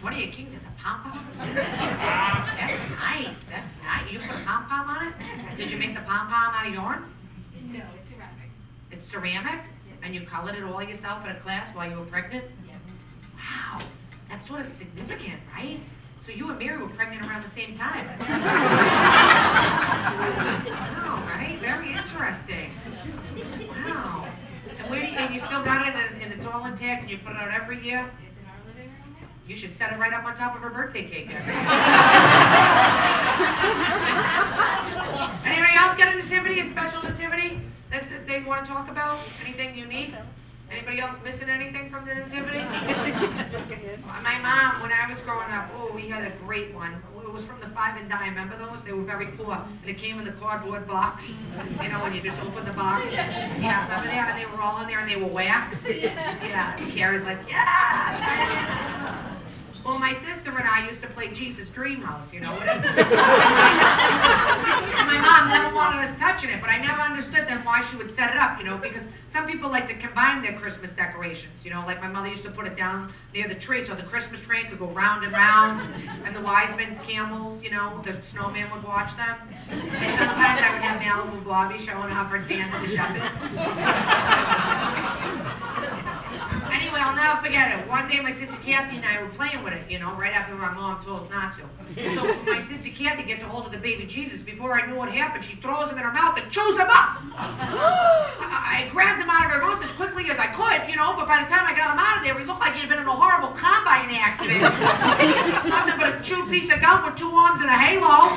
One of your kings is a pom-pom? That's nice. That's nice. You put a pom-pom on it? Did you make the pom-pom out of yarn? No, it's ceramic. It's ceramic? And you colored it all yourself in a class while you were pregnant? Wow. That's sort of significant, right? So you and Mary were pregnant around the same time. Wow, right? Very interesting. Wow. And and you still got it and it's all intact and you put it out every year? It's in our living room now. You should set it right up on top of her birthday cake. Anybody else got a nativity, a special nativity? you want to talk about? Anything unique? Anybody else missing anything from the nativity? My mom, when I was growing up, oh, we had a great one. It was from the Five and Dime. Remember those? They were very poor. And it came in the cardboard box. You know, when you just open the box. Yeah, remember that? And they were all in there and they were wax. Yeah. And Carrie's like, yeah. Well, my sister and I used to play Jesus Dream House, you know. And my mom never wanted us touching it, but I never understood then why she would set it up, you know, because some people like to combine their Christmas decorations, you know, like my mother used to put it down near the tree so the Christmas train could go round and round, and the wise men's camels, you know, the snowman would watch them. And sometimes I would have Malibu Bobby showing up her Dan to the shepherds. Anyway, I'll never forget it. One day my sister Kathy and I were playing with it, you know, right after our mom told us not to. So my sister Kathy gets a hold of the baby Jesus. Before I knew what happened, she throws him in her mouth and chews him up. I grabbed him out of her mouth as quickly as I could, you know, but by the time I got him out of there, he looked like he'd been in a horrible combine accident. Nothing but a chewed piece of gum with 2 arms and a halo.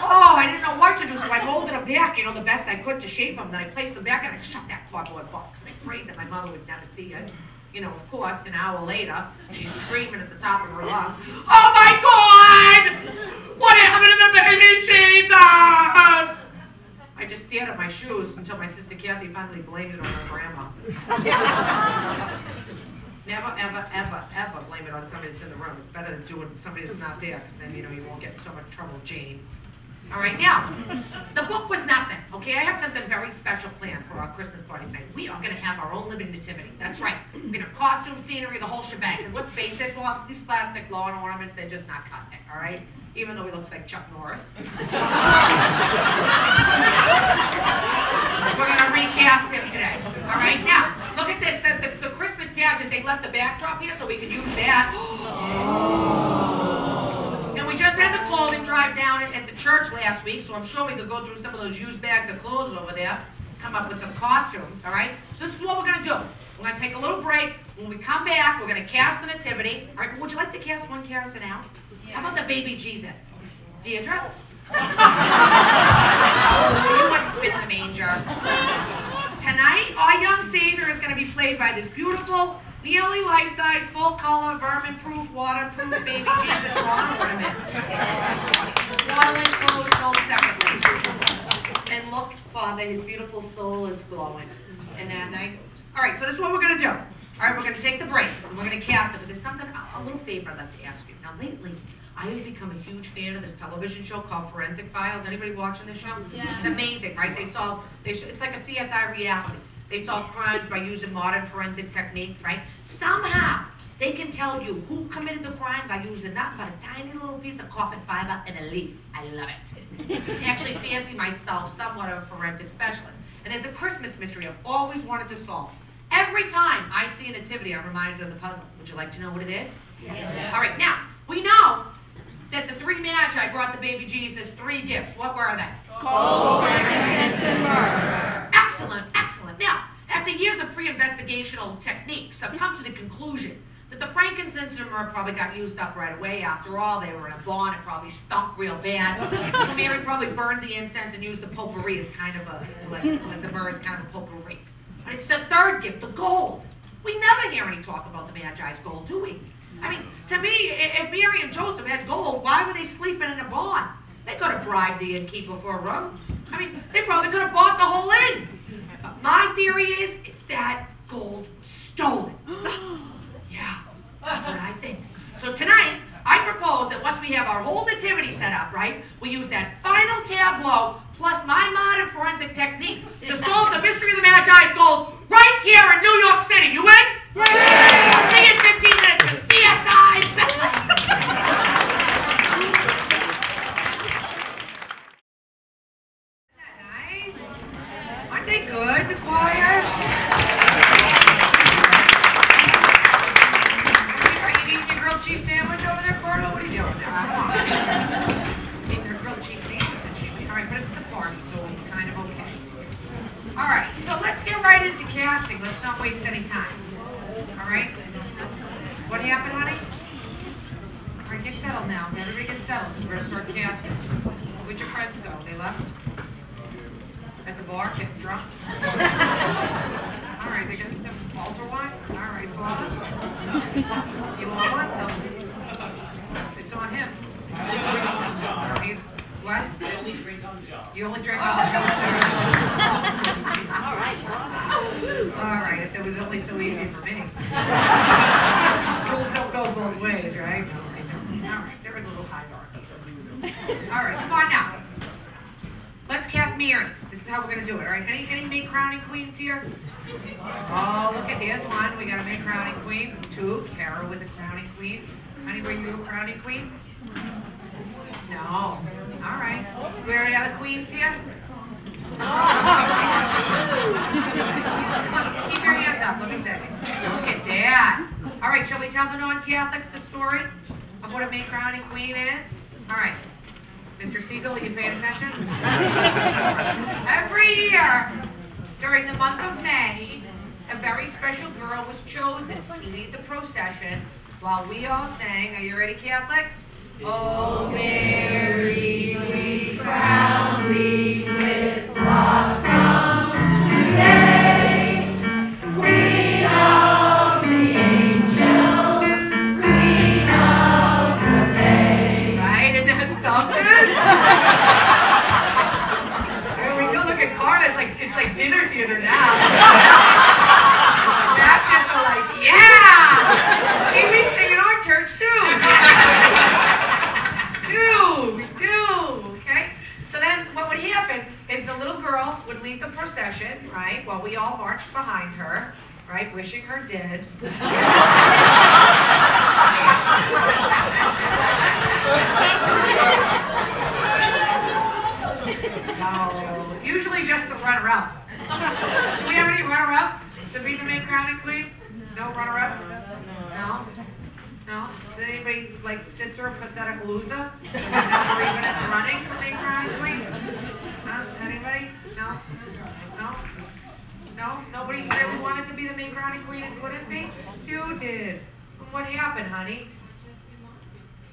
Oh, I didn't know what to do, so I molded him back, you know, the best I could to shape him. Then I placed him back and I shut that cardboard box. I prayed that my mother would never see it. You know, of course, an hour later, she's screaming at the top of her lungs, "Oh my God! What happened to the baby Jesus?" I just stared at my shoes until my sister Kathy finally blamed it on her grandma. Never, ever, ever, ever blame it on somebody that's in the room. It's better than doing somebody that's not there, because then, you know, you won't get in so much trouble, Jane. All right, now, the book was nothing, okay? I have something very special planned for our Christmas party tonight. We are going to have our own living nativity. That's right. We're going to costume, scenery, the whole shebang. Because let's face it, well, these plastic lawn ornaments, they're just not cutting it, all right? Even though he looks like Chuck Norris. We're going to recast him today. All right, now, look at this. The Christmas pageant, they left the backdrop here so we can use that. And we just had the clothing drive down at the church last week, so I'm sure we could go through some of those used bags of clothes over there, come up with some costumes, all right? So this is what we're going to do. We're going to take a little break. When we come back, we're going to cast the nativity. All right, would you like to cast one character now? How about the baby Jesus? Deirdre? Oh, what's been in the manger? Tonight, our young Savior is going to be played by this beautiful, nearly life-size, full-color, vermin-proof, waterproof baby Jesus lawn ornament. Swaddling clothes sold separately. And look, Father, his beautiful soul is glowing. Isn't that nice? All right, so this is what we're going to do. All right, we're going to take the break, and we're going to cast it. But there's something, a little favor I'd like to ask you. Now, lately, I have become a huge fan of this television show called Forensic Files. Anybody watching this show? Yeah. It's amazing, right? It's like a CSI reality. They solve crimes by using modern forensic techniques, right? Somehow, they can tell you who committed the crime by using nothing but a tiny little piece of carpet fiber and a leaf. I love it. I actually fancy myself somewhat of a forensic specialist. And there's a Christmas mystery I've always wanted to solve. Every time I see a nativity, I'm reminded of the puzzle. Would you like to know what it is? Yes. All right, now, we know that the 3 magi brought the baby Jesus 3 gifts. What were they? Gold, frankincense, and myrrh. Excellent, excellent. Now, after years of pre-investigational techniques, I've come to the conclusion that the frankincense and myrrh probably got used up right away. After all, they were in a barn. It probably stunk real bad. So Mary probably burned the incense and used the potpourri as kind of a, like the myrrh is kind of a potpourri. But it's the 3rd gift, the gold. We never hear any talk about the Magi's gold, do we? I mean, to me, if Mary and Joseph had gold, why were they sleeping in a barn? They could have bribed the innkeeper for a room. I mean, they probably could have bought the whole inn. But my theory is that gold was stolen. Yeah, that's what I think. So tonight, I propose that once we have our whole nativity set up, right, we use that final tableau plus my modern forensic techniques to solve the mystery of the Magi's gold right here in New York City. You in? Yeah. I'll see you in 15 minutes for CSI Bethlehem. Nice. Aren't they good, the choir? Are you eating your grilled cheese sandwich over there, Cordo? What are you doing now? Come on. Eating your grilled cheese sandwich. All right, but it's the party, so it's kind of okay. All right, so let's get right into casting. Let's not waste any time. All right? What happened, honey? All right, get settled now. Everybody get settled. We're going to start casting. Where'd your friends go? They left? At the bar, getting drunk. All right, they got some altar wine. All right, Father. You want one? No. It's on him. What? I only drink on the job. You only drink on the job. All right. All right, if it was only so easy for me. Rules don't go both ways, right? All right, there was a little hierarchy. All right, come on now. Let's cast Mary. This is how we're going to do it, all right? Any May crowning queens here? Oh, look at here's one. We got a May crowning queen. 2. Kara was a crowning queen. Honey, were you a crowning queen? No. All right. Do we already have the queens here? Keep your hands up. Let me see. Look at that. All right, shall we tell the non-Catholics the story of what a May crowning queen is? All right. Mr. Siegel, are you paying attention? Every year, during the month of May, a very special girl was chosen to lead the procession while we all sang, are you ready, Catholics? Oh, Mary, we crown thee with blossoms today, Queen of the angels, Queen of the day. Right? Isn't that something? There we go. Look at Carla. It's like dinner theater now. Baptists are like, yeah! See, we sing in our church too. We do, okay? So then what would happen is the little girl would lead the procession, right, while we all marched behind her, right, wishing her dead. No, usually just the runner-up. Do we have any runner-ups to be the May crowning queen? No runner-ups? No? No? Did anybody, like Sister of Pathetic Loser? Never even in the running for May crowning queen? Huh? Anybody? No? No? No? Nobody really wanted to be the May crowning queen and couldn't be? You did. And what happened, honey?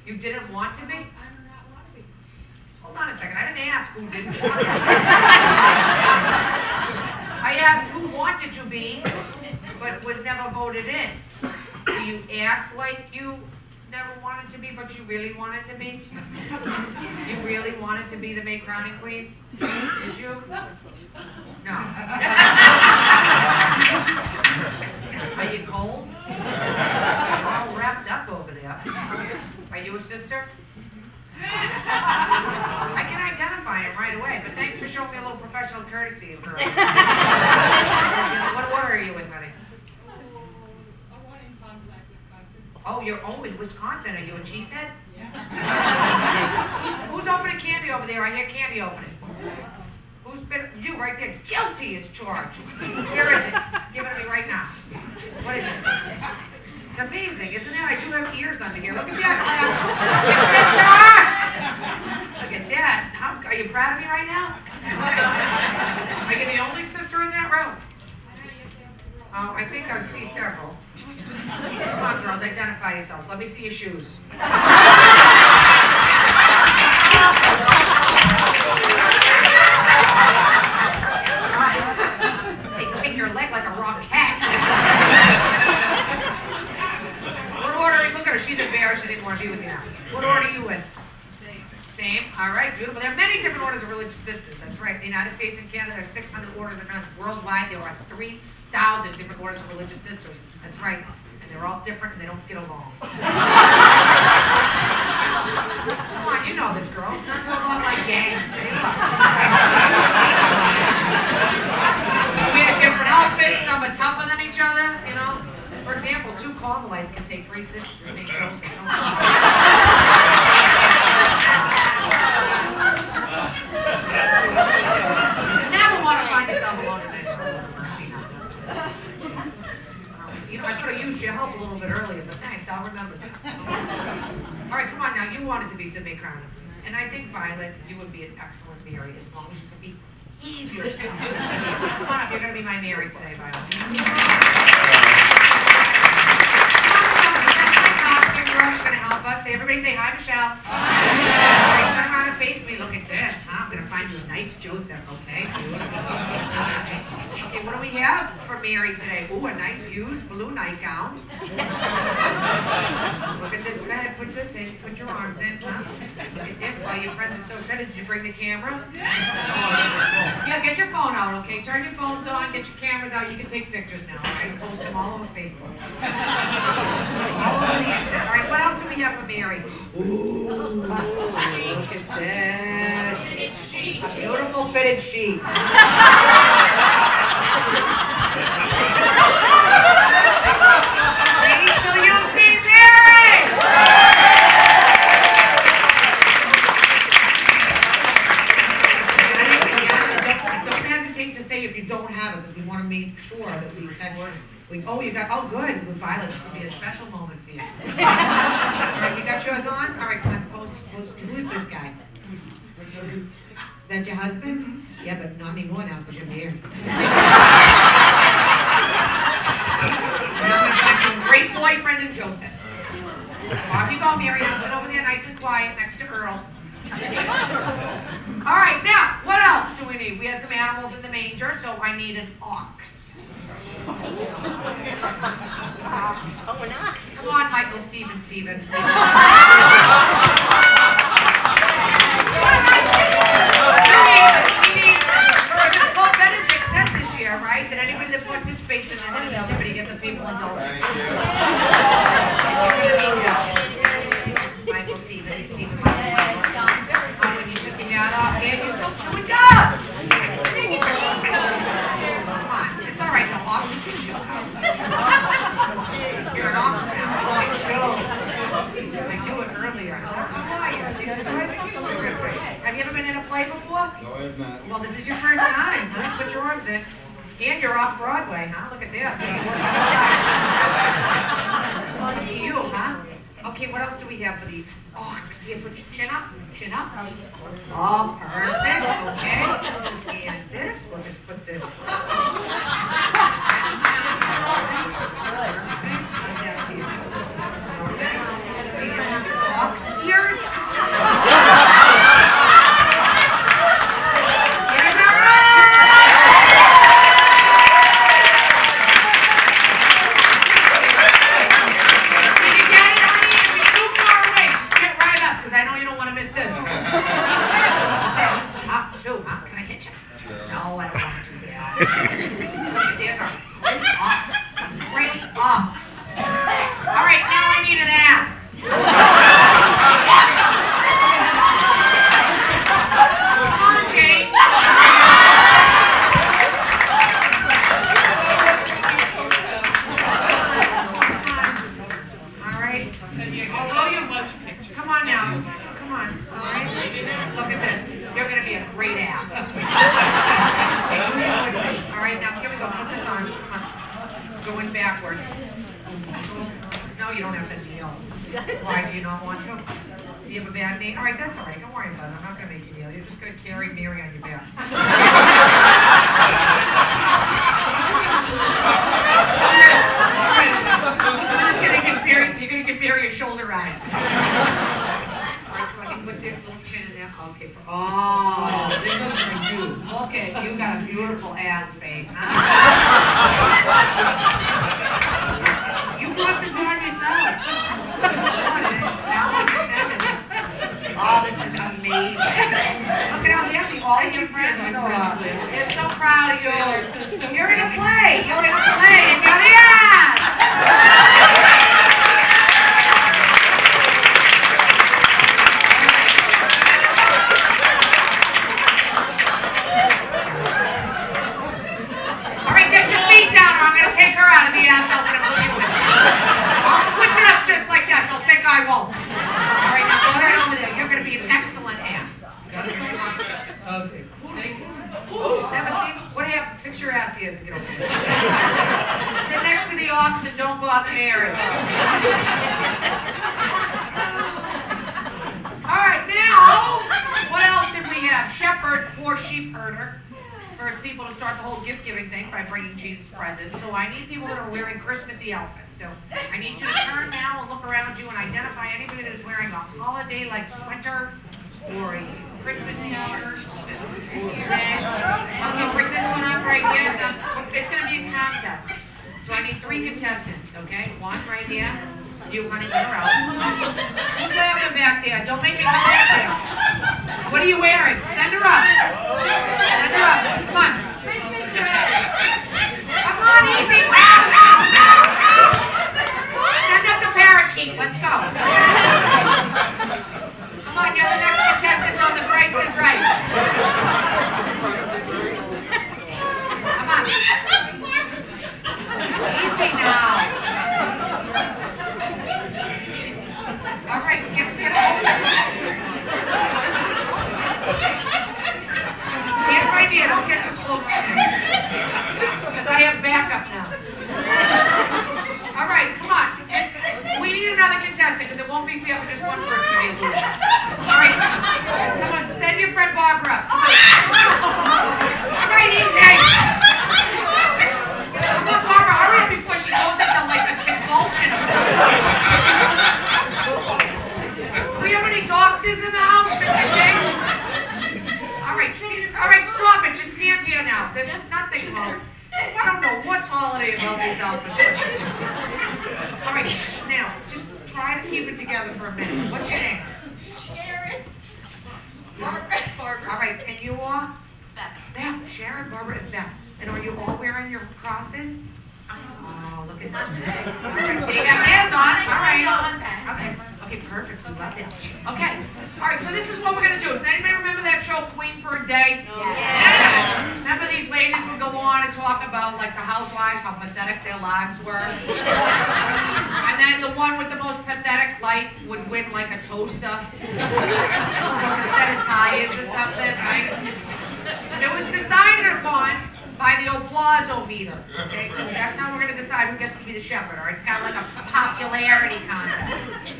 You didn't want to be? Hold on a second. I didn't ask who didn't want to be. I asked who wanted to be, but was never voted in. Do you act like you never wanted to be, but you really wanted to be? You really wanted to be the May crowning queen? Did you? No. Are you cold? You're all wrapped up over there. Are you a sister? I can identify him right away, but thanks for showing me a little professional courtesy. What order are you with, honey? Oh, you're in Wisconsin. Are you a cheesehead? Yeah. Who's opening candy over there? I hear candy opening. Who's been, you right there, guilty as charged. Where is it? Give it to me right now. What is it? It's amazing, isn't it? I do have ears under here. Look at that, sister! Look at that. Are you proud of me right now? Are you the only sister in that row? Oh, I think I see several. Come on, girls, identify yourselves. Let me see your shoes. They kick your leg like a raw cat. What order? Look at her. She's embarrassed. She didn't want to be with you now. What order are you in? Same. All right, beautiful. There are many different orders of religious sisters. That's right. In the United States and Canada, there are 600 orders of nuns. Worldwide, there are 3,000 different orders of religious sisters. That's right. And they're all different and they don't get along. Come on, you know this, girl. It's not talking about like gangs. We have different outfits. Some are tougher than each other, you know. For example, 2 Carmelites can take 3 sisters to St. Joseph. Never want to find yourself alone in that mercy. You know, I could have used your help a little bit earlier, but thanks, I'll remember that. All right, come on now, you wanted to be the May crowning. And I think, Violet, you would be an excellent Mary as long as you can behave yourself. Come on up, you're going to be my Mary today, Violet. Michelle, going to help us. Everybody say hi, Michelle. Hi, Michelle. All right, turn around and gotta face me. Look at this, huh? I'm gonna find you a nice Joseph, okay? Okay, what do we have for Mary today? Ooh, a nice used blue nightgown. Look at this. Go ahead, put this in. Put your arms in, huh? Look at this. While your friends are so excited, did you bring the camera? Yeah, get your phone out, okay? Turn your phones on, get your cameras out. You can take pictures now, all right? Post them all over Facebook. All over the internet. All right, what else do we have for Mary? Ooh, look at this. A beautiful fitted sheet. Wait till you see Mary! Don't hesitate to say if you don't have it, because we want to make sure that we catch it. Oh, you got, oh good, with Violet, this will be a special moment for you. All right, you got yours on? All right, come on, post, who is this guy? Is that your husband? Yeah, but not anymore now, because you're married. Great boyfriend in Joseph. Off you go, Mary, now sit over there nice and quiet next to Earl. All right, now, what else do we need? We had some animals in the manger, so I need an ox. Oh, an ox. Come on, Michael, Stephen. Benedict said this year, right, that anybody that participates in the activity gets a people indulgence. Thank you. Michael, Stephen. Oh, when you took your hat off, and you're so chewing gum. Come on, it's all right, no ox is in your house. You're an ox now. I do it earlier. How are you? Have you ever been in a play before? No, I have not. Well, this is your first time, huh? Put your arms in. And you're off Broadway, huh? Look at that. Lucky you, huh? Okay, what else do we have for the ox? Here, put your chin up. Oh, perfect. Okay. And this, we'll just put this. Ox ears. or a Christmassy shirt. Okay, bring this one up right here. It's going to be a contest. So I need 3 contestants, okay? One right here. You, honey, let her out. Who's laughing back there? Don't make me come back there. What are you wearing? Send her up. Send her up. Come on. Come on, easy. Send up the parakeet. Let's go. Come on, you're the next contestant on The Price is Right. Come on. Easy now. All right, get over. Stand right here. Don't get too close to me. Because I have backup now. All right, come on. We need another contestant because it won't be fair for just one person to be a loser. All right. Come on, send your friend Barbara up. All right, easy. Come on, Barbara, hurry up before she goes into like a convulsion or something. Do we have any doctors in the house just in case? All right, stop it. Just stand here now. There's nothing close. I don't know what's holiday about these outfits. All right, now, just try to keep it together for a minute. What's your name? Sharon. Barbara. All right, and you are? Beth. Beth, Sharon, Barbara, and Beth. And are you all wearing your crosses? Oh, look at that. All right, so you got theirs on. All right. Okay, perfect. We love that. Okay. All right, so this is what we're going to do. Does anybody remember that show, Queen for a Day? Yeah. Remember these ladies would go on and talk about, like, the housewives, how pathetic their lives were? And then the one with the most pathetic life would win, like, a toaster. Or a set of tires or something, right? It was decided upon by the applause-o-meter. Okay, so that's how we're going to decide who gets to be the shepherd, all right? It's kind of like a popularity contest,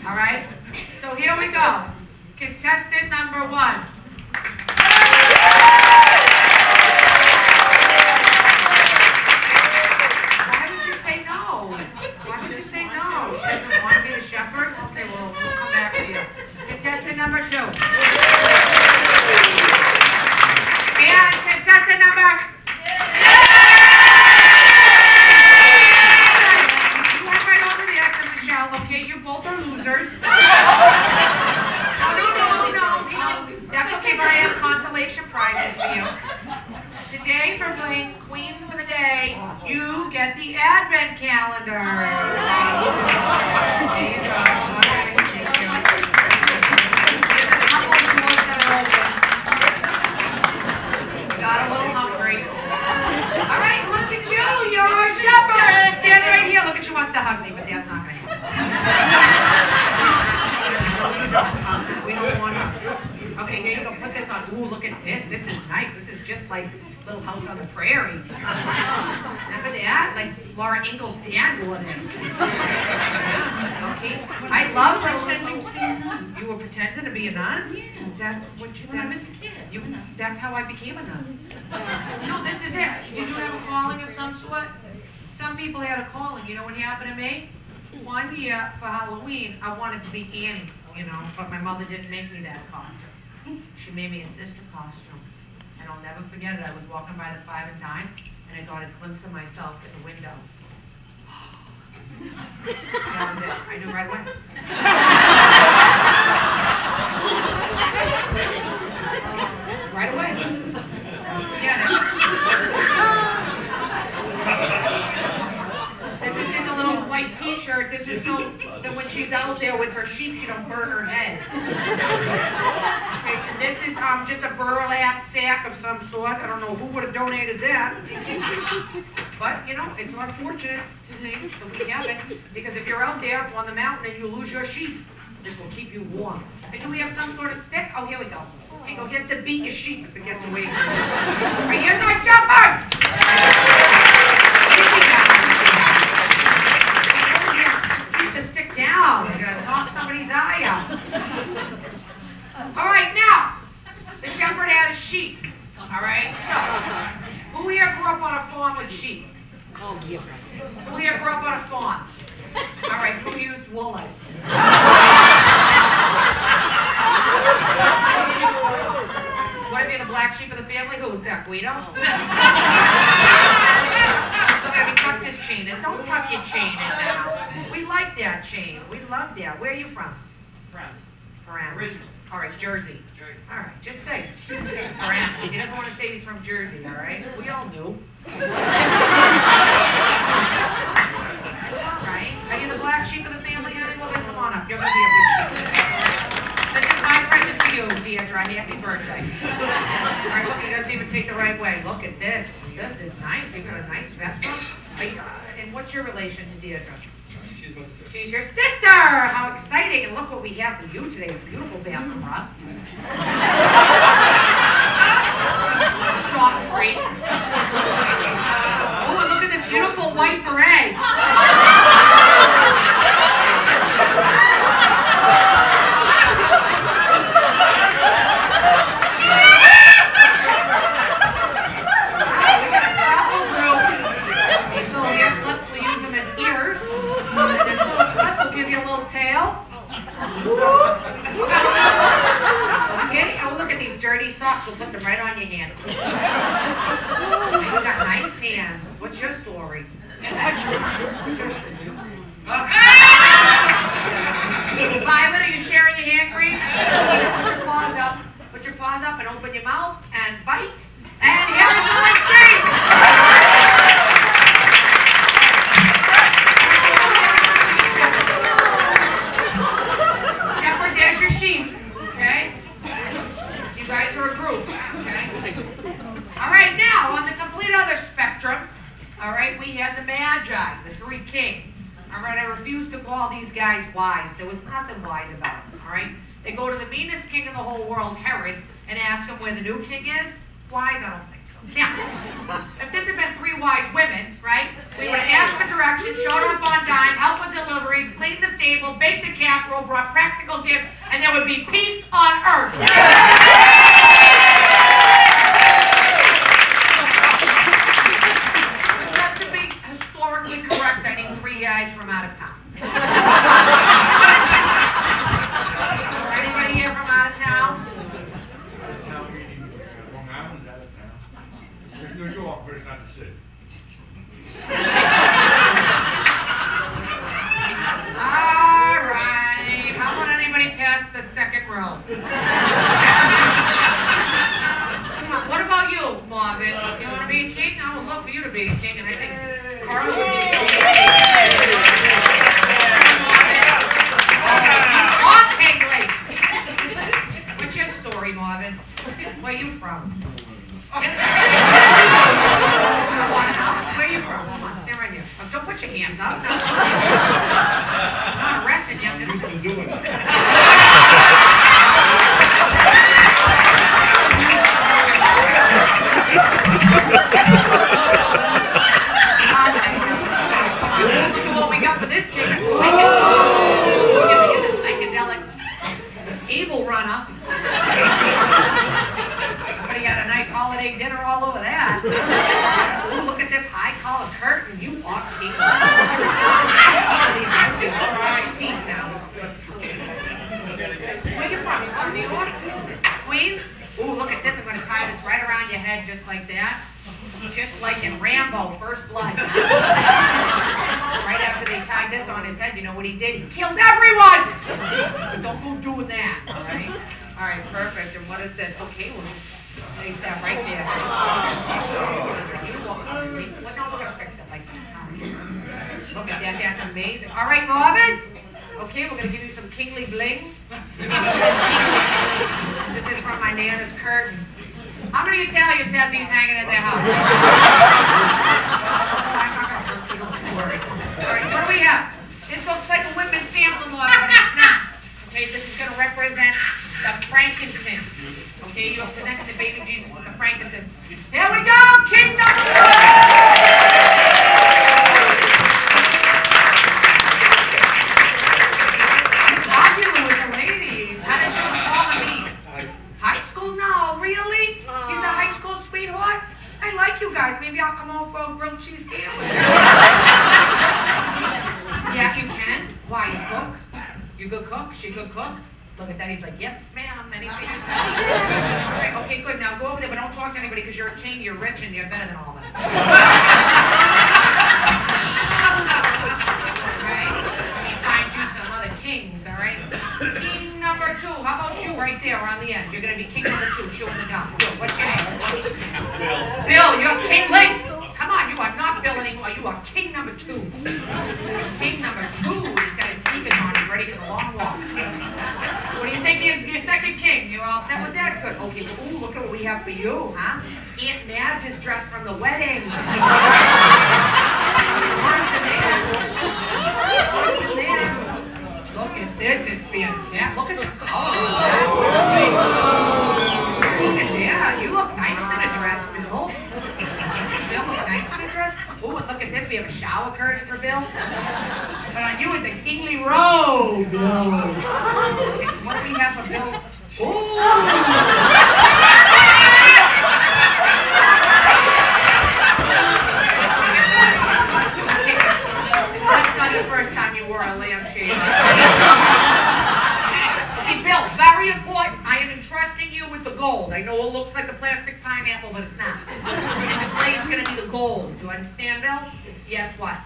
all right? So here we go. Contestant number 1. Why would you say no? Why would you say no? She doesn't want to be the shepherd? Okay, well, we'll come back to you. Contestant number 2. And contestant number... Okay, you both are losers. No. That's okay, but I have consolation prizes for you. Today, for playing Queen for the Day, you get the Advent calendar. There you go. All right, thank you. There's a couple of doors that are open. Got a little hungry. All right, look at you. You're a shepherd. Stand right here. Look at, she wants to hug me, but that's not going to happen. We don't want to. Okay, here you go. Put this on. Ooh, look at this. This is nice. This is just like Little House on the Prairie. Remember that? Like Laura Ingalls' dad wore this. Okay. I love Little House. You were pretending to be a nun? That's what you. That's how I became a nun. No, this is it. Did you have a calling of some sort? Some people had a calling. You know what happened to me? One year for Halloween, I wanted to be Annie, you know, but my mother didn't make me that costume. She made me a sister costume. And I'll never forget it. I was walking by the 5 and Dime, and I got a glimpse of myself in the window. That was it. I knew right away. Right away. Yeah. This is just a little white t-shirt. This is so that when she's out there with her sheep, she don't burn her head. Okay, and this is just a burlap sack of some sort. I don't know who would have donated that. But, you know, it's unfortunate to think that we have it, because if you're out there on the mountain and you lose your sheep, this will keep you warm. And do we have some sort of stick? Oh, here we go. Here you go. Here's to beat your sheep if it gets away from you. Right, here's our shepherd! Keep the stick down. You're going to knock somebody's eye out. All right, now, the shepherd had a sheep. All right, so, who here grew up on a farm with sheep? Oh, yeah. Who here grew up on a farm? All right, who used wool? What if you're the black sheep of the family? Who's that, Guido? Look at me, tuck this chain in. Don't tuck your chain in now. We like that chain. We love that. Where are you from? France. France. Original. All right, Jersey. Jersey. All right, just say it. France. He doesn't want to say he's from Jersey, all right? We all knew. It's all right. Are you the black sheep of the family, honey? Well, then come on up. You're going to be a good sheep. This is my present to you, Deidre. Happy birthday. All right, look, he doesn't even take the right way. Look at this. This is nice. You got a nice vest on. And what's your relation to Deidre? She's my sister. She's your sister! How exciting! And look what we have for you today. A beautiful bathroom rug. Chalk free. Oh, and look at this beautiful white beret. Okay, oh look at these dirty socks. We'll put them right on your hand. You got nice hands. What's your story? Violet, are you sharing your hand cream? Put your paws up. Put your paws up and open your mouth and bite. And here's the ice cream. You guys are a group, okay? All right, now, on the complete other spectrum, all right, we have the Magi, the three kings. All right, I refuse to call these guys wise. There was nothing wise about them, all right? They go to the meanest king in the whole world, Herod, and ask him where the new king is. Wise? I don't think so. Now, if this had been three wise women, right, we would have asked for directions, showed up on time, helped with deliveries, cleaned the stable, baked the casserole, brought practical gifts, and there would be peace on earth. Just to be historically correct, I need three guys from out of town. Anybody here from out of town? Long Island's out of town. New York, but it's not the city. All right. How about anybody pass the second row? Come on. What about you, Marvin? You want to be a king? I would love for you to be a king, and I think Carla would be so What's your story, Marvin? Where are you from? Where are you from? Come on, stand right here. Oh, don't put your hands up. No. I'm not arresting you. I'm just doing it. Look at what we got for this kid. You're the psychedelic evil runner. Somebody got a nice holiday dinner all over that. Ooh, look at this high-collar curtain. You are king. All right, teeth now. Where you from? You from New York? Queens? Ooh, look at this. I'm going to tie this right around your head just like that. Just like in Rambo, First Blood. Right after they tied this on his head, you know what he did? He killed everyone! Don't go doing that, all right? All right, perfect. And what is this? Okay, we'll just place that right there. Well, no, we're going to fix it like that. Look at that. That's amazing. All right, Marvin. Okay, we're going to give you some kingly bling. This is from my Nana's curtain. How many Italians has these hanging in their house? All right, what do we have? This looks like a women's sample model, but it's not. Okay, this is going to represent the frankincense. Okay, you're presenting the baby Jesus with the frankincense. Here we go, King number one! Popular with the ladies. How did you call me? High school? No, really? He's a high school sweetheart? I like you guys. Maybe I'll come over for a grilled cheese sandwich. Yeah, you can. Why, you cook? You good cook? She good cook? Look at that. He's like, yes, ma'am. Anything you say. All right, okay, good. Now go over there, but don't talk to anybody because you're a king, you're rich, and you're better than all of them. Right? Let me find you some other kings, all right? King number 2. How about you right there on the end? You're going to be king number 2, chewing the gum. Bill, what's your name? Bill, you're King Links. Come on, you are not Bill anymore. You are king number 2. King number 2. He's got his sneakers on. He's ready for the long walk. What do you think of your second king? You all set with that? Good. Okay. Ooh, look at what we have for you, huh? Aunt Madge's dress from the wedding. What's in there? What's in there? Look at this. It's fantastic. Look at the color. Look at that. You look nice in a dress, Bill. Bill looks nice in a dress. Ooh, and look at this. We have a shower curtain for Bill. But on you, it's a kingly robe, Bill. What do we have for Bill? Ooh! That's not the first time you wore a lampshade. Okay, Bill, very important. I am entrusting you with the gold. I know it looks like a plastic pineapple, but it's not. And the blade's going to be the gold. Do you understand, Bill? Yes, what?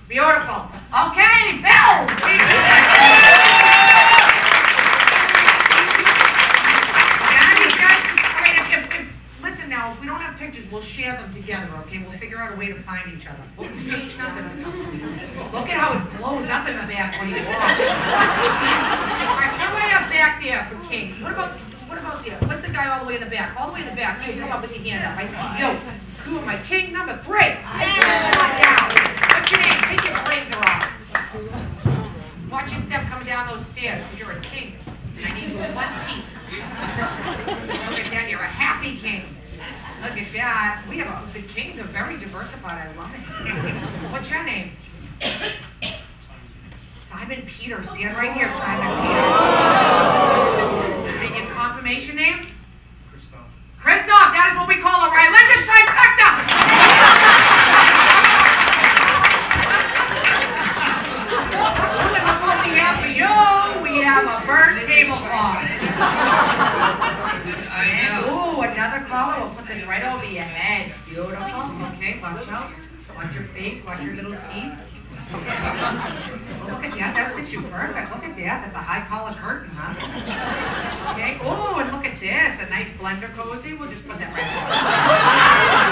Beautiful. Okay, Bill! Listen now, if we don't have pictures, we'll share them together, okay? We'll figure out a way to find each other. We'll change numbers or something. Look at how it blows up in the back when he walks. All right, what do I have back there for kings? What about you? What's the guy all the way in the back? All the way in the back. You come up with your hand up. I see you. You are my king number 3. Come on down. What's your name? Take your blazer off. Watch your step coming down those stairs, because you're a king. I need you in one piece. Look at that, you're a happy king. Look at that. The kings are very diversified. I love it. What's your name? Simon Peter. Stand right here, Simon Peter. And your confirmation name? Christoph. That is what we call a religious trifecta. We have a burnt tablecloth. Ooh, another color. We'll put this right over your head. Beautiful. Okay, watch out. Watch your face. Watch your little teeth. Look at that. That fits you perfect. Look at that. That's a high collar curtain, huh? Okay. Ooh, and look at this. A nice blender cozy. We'll just put that right there.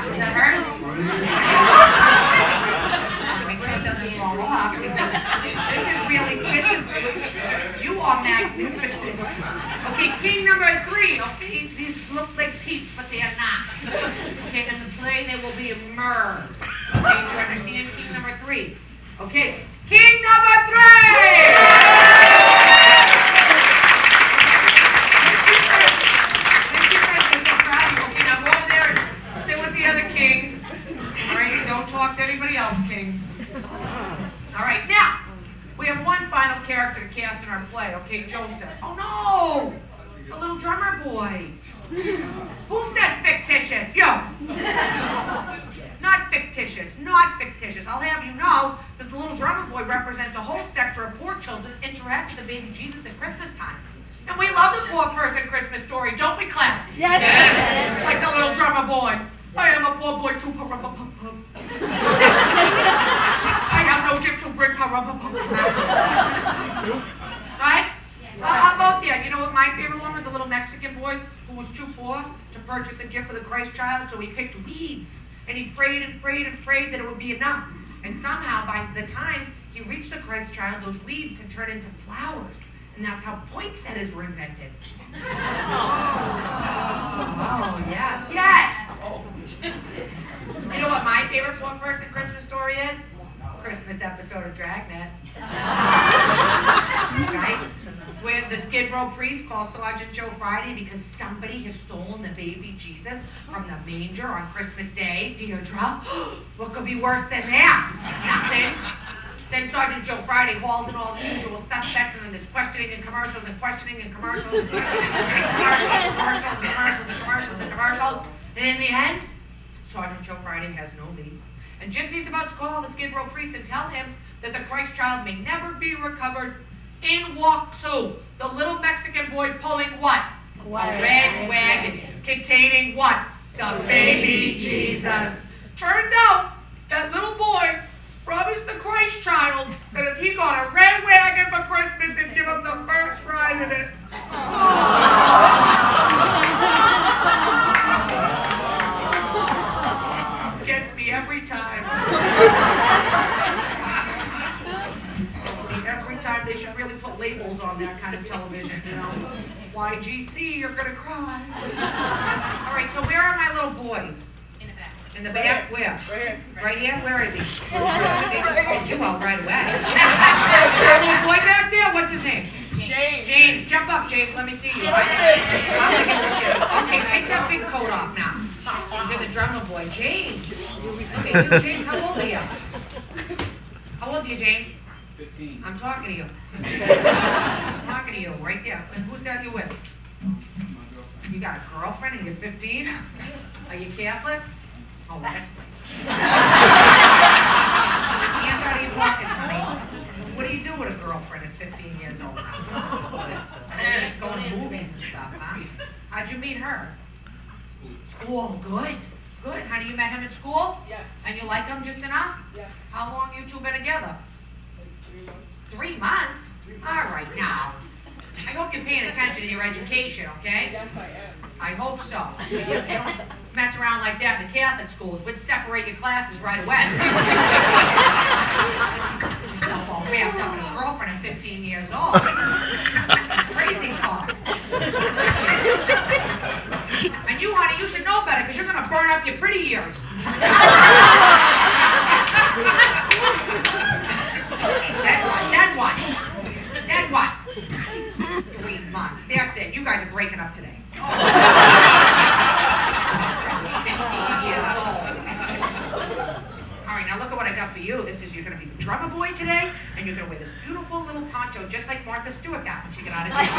Does that hurt? You are magnificent. Okay, king number 3. Okay, these look like peeps, but they are not. Okay, in the play they will be myrrh. Okay, do you understand? King number 3. Okay, king number 3! Talk to anybody else, kings. All right, now, we have one final character to cast in our play. Okay, Joseph. Oh, no! The little drummer boy. Who said fictitious? You. Not fictitious. Not fictitious. I'll have you know that the little drummer boy represents a whole sector of poor children that interact with the baby Jesus at Christmas time. And we love the poor person Christmas story, don't we, Clarence? Yes. Yes. Like the little drummer boy. I am a poor boy too. I have no gift to bring. Right? How about that? You know what my favorite one was? The little Mexican boy who was too poor to purchase a gift for the Christ child, so he picked weeds. And he prayed and prayed and prayed that it would be enough. And somehow, by the time he reached the Christ child, those weeds had turned into flowers. And that's how poinsettias were invented. Oh, yes. Yes! You know what my favorite one-person Christmas story is? Christmas episode of Dragnet. Right? Where the Skid Row priest calls Sergeant Joe Friday because somebody has stolen the baby Jesus from the manger on Christmas Day. Deirdre, what could be worse than that? Nothing. Then Sergeant Joe Friday hauled in all the usual suspects, and then there's questioning and commercials and questioning and commercials and questioning and commercials and commercials and commercials and commercials. And in the end, Sergeant Joe Friday has no leads. And just as he's about to call the Skid Row priest and tell him that the Christ child may never be recovered, in walks who? The little Mexican boy pulling what? A red wagon containing what? The baby Jesus. Turns out that little boy promised the Christ child that if he got a red wagon for Christmas, he'd give him the first ride in it. Gets me every time. Every time they should really put labels on that kind of television, you know. YGC, you're gonna cry. All right, so where are my little boys? In the back. In the back? Where? Right here? Where is he? They just pulled you out right away. Is there a little boy back there? What's his name? James. James, jump up, James. Let me see you. Okay, take that big coat off now. You're the drummer boy. James. Okay, you, James, how old are you? How old are you, James? 15. I'm talking to you. I'm talking to you, right there. And who's that you with? My girlfriend. You got a girlfriend and you're 15? Are you Catholic? Oh, that's right. Hands out of your pockets, honey. What do you do with a girlfriend at 15 years old now? Just go to movies and stuff, huh? How'd you meet her? School. Good. Good. Honey, you met him at school? Yes. And you liked him just enough? Yes. How long you two been together? Like 3 3 months. months? All right, now. I hope you're paying attention to your education, okay? Yes, I am. I hope so. Because you don't mess around like that in the Catholic schools. We'd separate your classes right away. Get yourself all wrapped up in a girlfriend at 15 years old. Crazy talk. And you, honey, you should know better because you're going to burn up your pretty years. That's what. Then what? Then what? 3 months. That's it. You guys are breaking up today. 15 years old. All right, now look at what I got for you. This is, you're going to be the drummer boy today, and you're going to wear this beautiful little poncho just like Martha Stewart got when she got out of jail.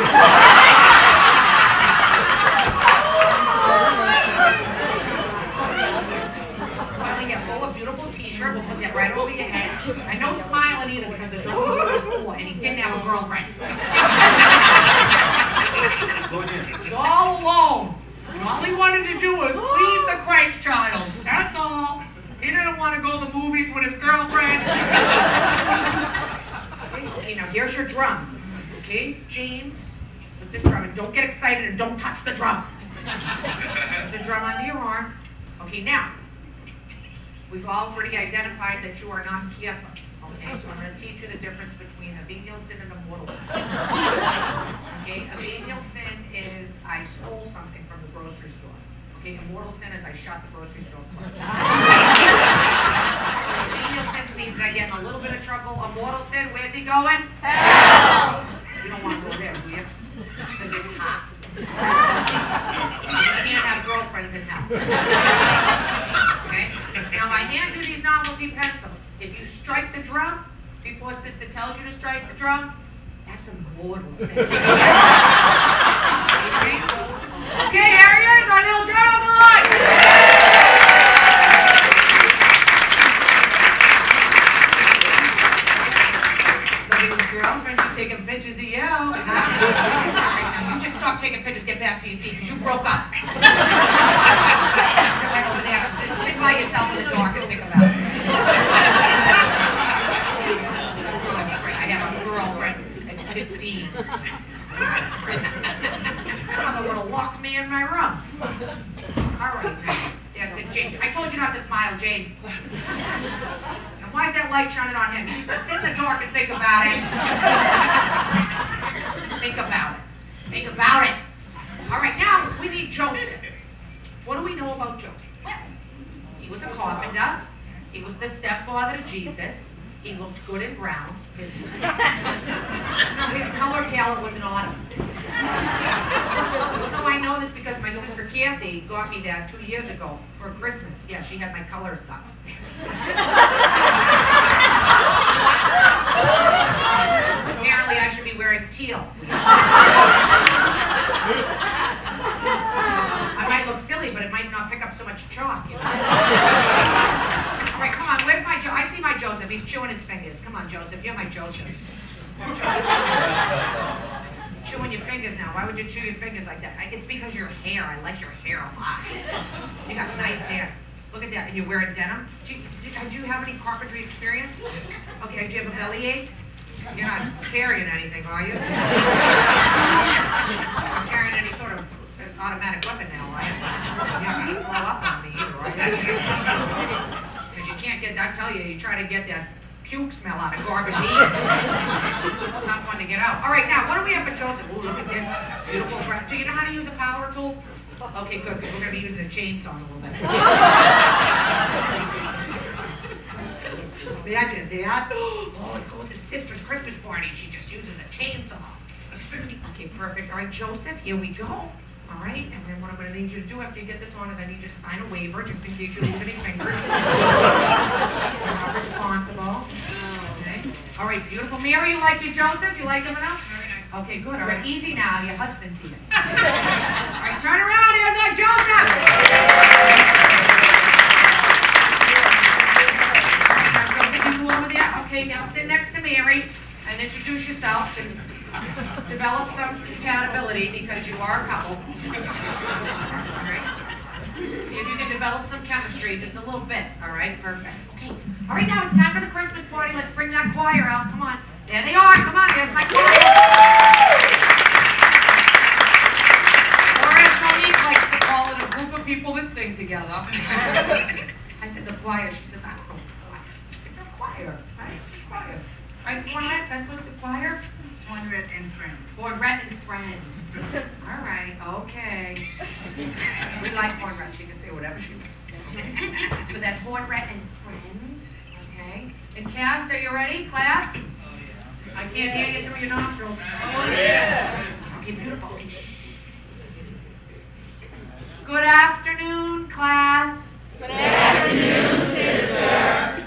Well, you get full of beautiful t-shirt. We'll put that right over your head. And no smiling either because the drummer boy was poor and he didn't have a girlfriend. He's all alone. And all he wanted to do was please the Christ child. That's all. He didn't want to go to the movies with his girlfriend. Okay, now here's your drum. Okay, James, put this drum and don't get excited and don't touch the drum. Put the drum under your arm. Okay, now, we've already identified that you are not Catholic. Okay, so I'm going to teach you the difference between a venial sin and a mortal sin. Okay, a venial sin is I stole something from the grocery store. Okay, a mortal sin is I shot the grocery store clerk. A venial sin means I get in a little bit of trouble. A mortal sin, where's he going? Hell! You don't want to go there, do you? Because it's hot. You can't have girlfriends in hell. Okay? Now I hand you these novelty pencils. If you strike the drum before Sister tells you to strike the drum, that's a mortal sin. Okay, here he is, our little drummer boy! Look at his girlfriend, she's taking pictures of you. Right now, you just stop taking pictures, get back to your seat, because you broke up. Sit right over there. Sit by yourself in the dark and think about it. I have a girlfriend at 15. Another would have locked me in my room. All right, that's it, James. I told you not to smile, James. And why is that light shining on him? Sit in the dark and think about it. Think about it. Think about it. All right, now we need Joseph. What do we know about Joseph? Well, he was a carpenter. He was the stepfather to Jesus. He looked good in brown. His color palette was an autumn. So I know this because my sister Kathy got me that 2 years ago for Christmas. Yeah, she had my color stuff. Joseph. He's chewing his fingers. Come on, Joseph. You're my Joseph. Chewing your fingers now. Why would you chew your fingers like that? It's because your hair. I like your hair a lot. You got nice hair. Look at that. And you're wearing denim. Do you have any carpentry experience? Okay. Do you have a bellyache? You're not carrying anything, are you? Not carrying any sort of automatic weapon now, are you? You're not going to blow up on me either, are you? Because you can't get, I tell you, you try to get that puke smell out of garbage heat. It's a tough one to get out. All right, now, what do we have for Joseph? Ooh, look at this beautiful breath. Do you know how to use a power tool? Okay, good, because we're going to be using a chainsaw in a little bit. Imagine that. Oh, go to sister's Christmas party. She just uses a chainsaw. Okay, perfect. All right, Joseph, here we go. All right, and then what I'm going to need you to do after you get this on is I need you to sign a waiver just in case you lose any fingers. You're not responsible. Okay. All right, beautiful. Mary, you like your Joseph? You like him enough? Very nice. Okay, good. All right, easy now. Your husband's here. All right, turn around. Here's our Joseph. Okay, now sit next to Mary and introduce yourself and develop some compatibility because you are a couple. Alright? See if you can develop some chemistry, just a little bit. Alright, perfect. Okay. Alright, now it's time for the Christmas party. Let's bring that choir out. Come on. There they are. Come on, there's my choir. Or as Monique likes to call it, a group of people that sing together. I said the choir. She said, I don't know. Choir, right? Choir. Right, Cornette, that's what the choir? Cornette and Friends. Cornette and Friends. All right, okay. We like Cornette. She can say whatever she wants. So that's Cornette and Friends, okay? And Cass, are you ready, class? Oh, yeah. I can't hear you through your nostrils. Oh, yeah. Okay, beautiful. Good afternoon, class. Good afternoon, sister.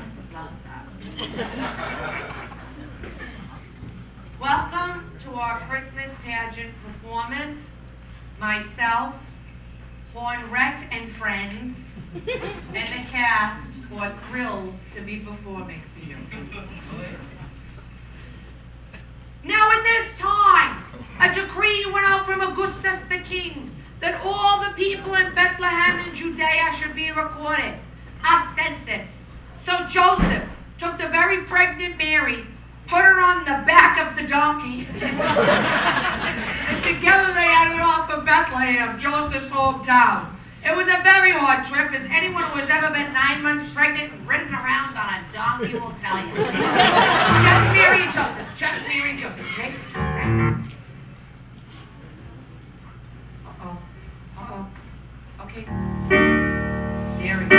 Welcome to our Christmas pageant performance. Myself, Cornette and Friends, and the cast are thrilled to be performing for you. Now at this time, a decree went out from Augustus the king that all the people in Bethlehem and Judea should be recorded, a census. So Joseph took the very pregnant Mary, put her on the back of the donkey, and together they headed off for Bethlehem, Joseph's hometown. It was a very hard trip, as anyone who has ever been 9 months pregnant and ridden around on a donkey will tell you. Just Mary and Joseph. Just Mary and Joseph, okay? Uh-oh. Uh-oh. Okay. There we go.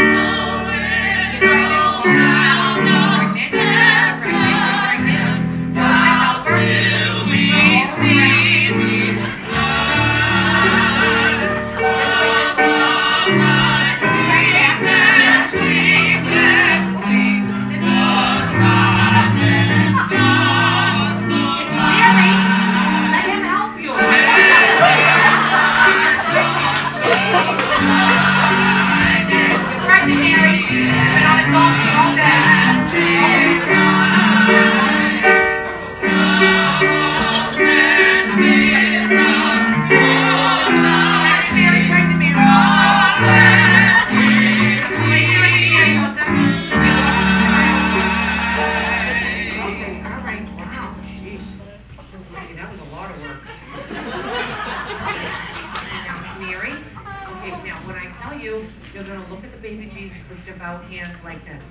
You're going to look at the baby Jesus with devout hands like this.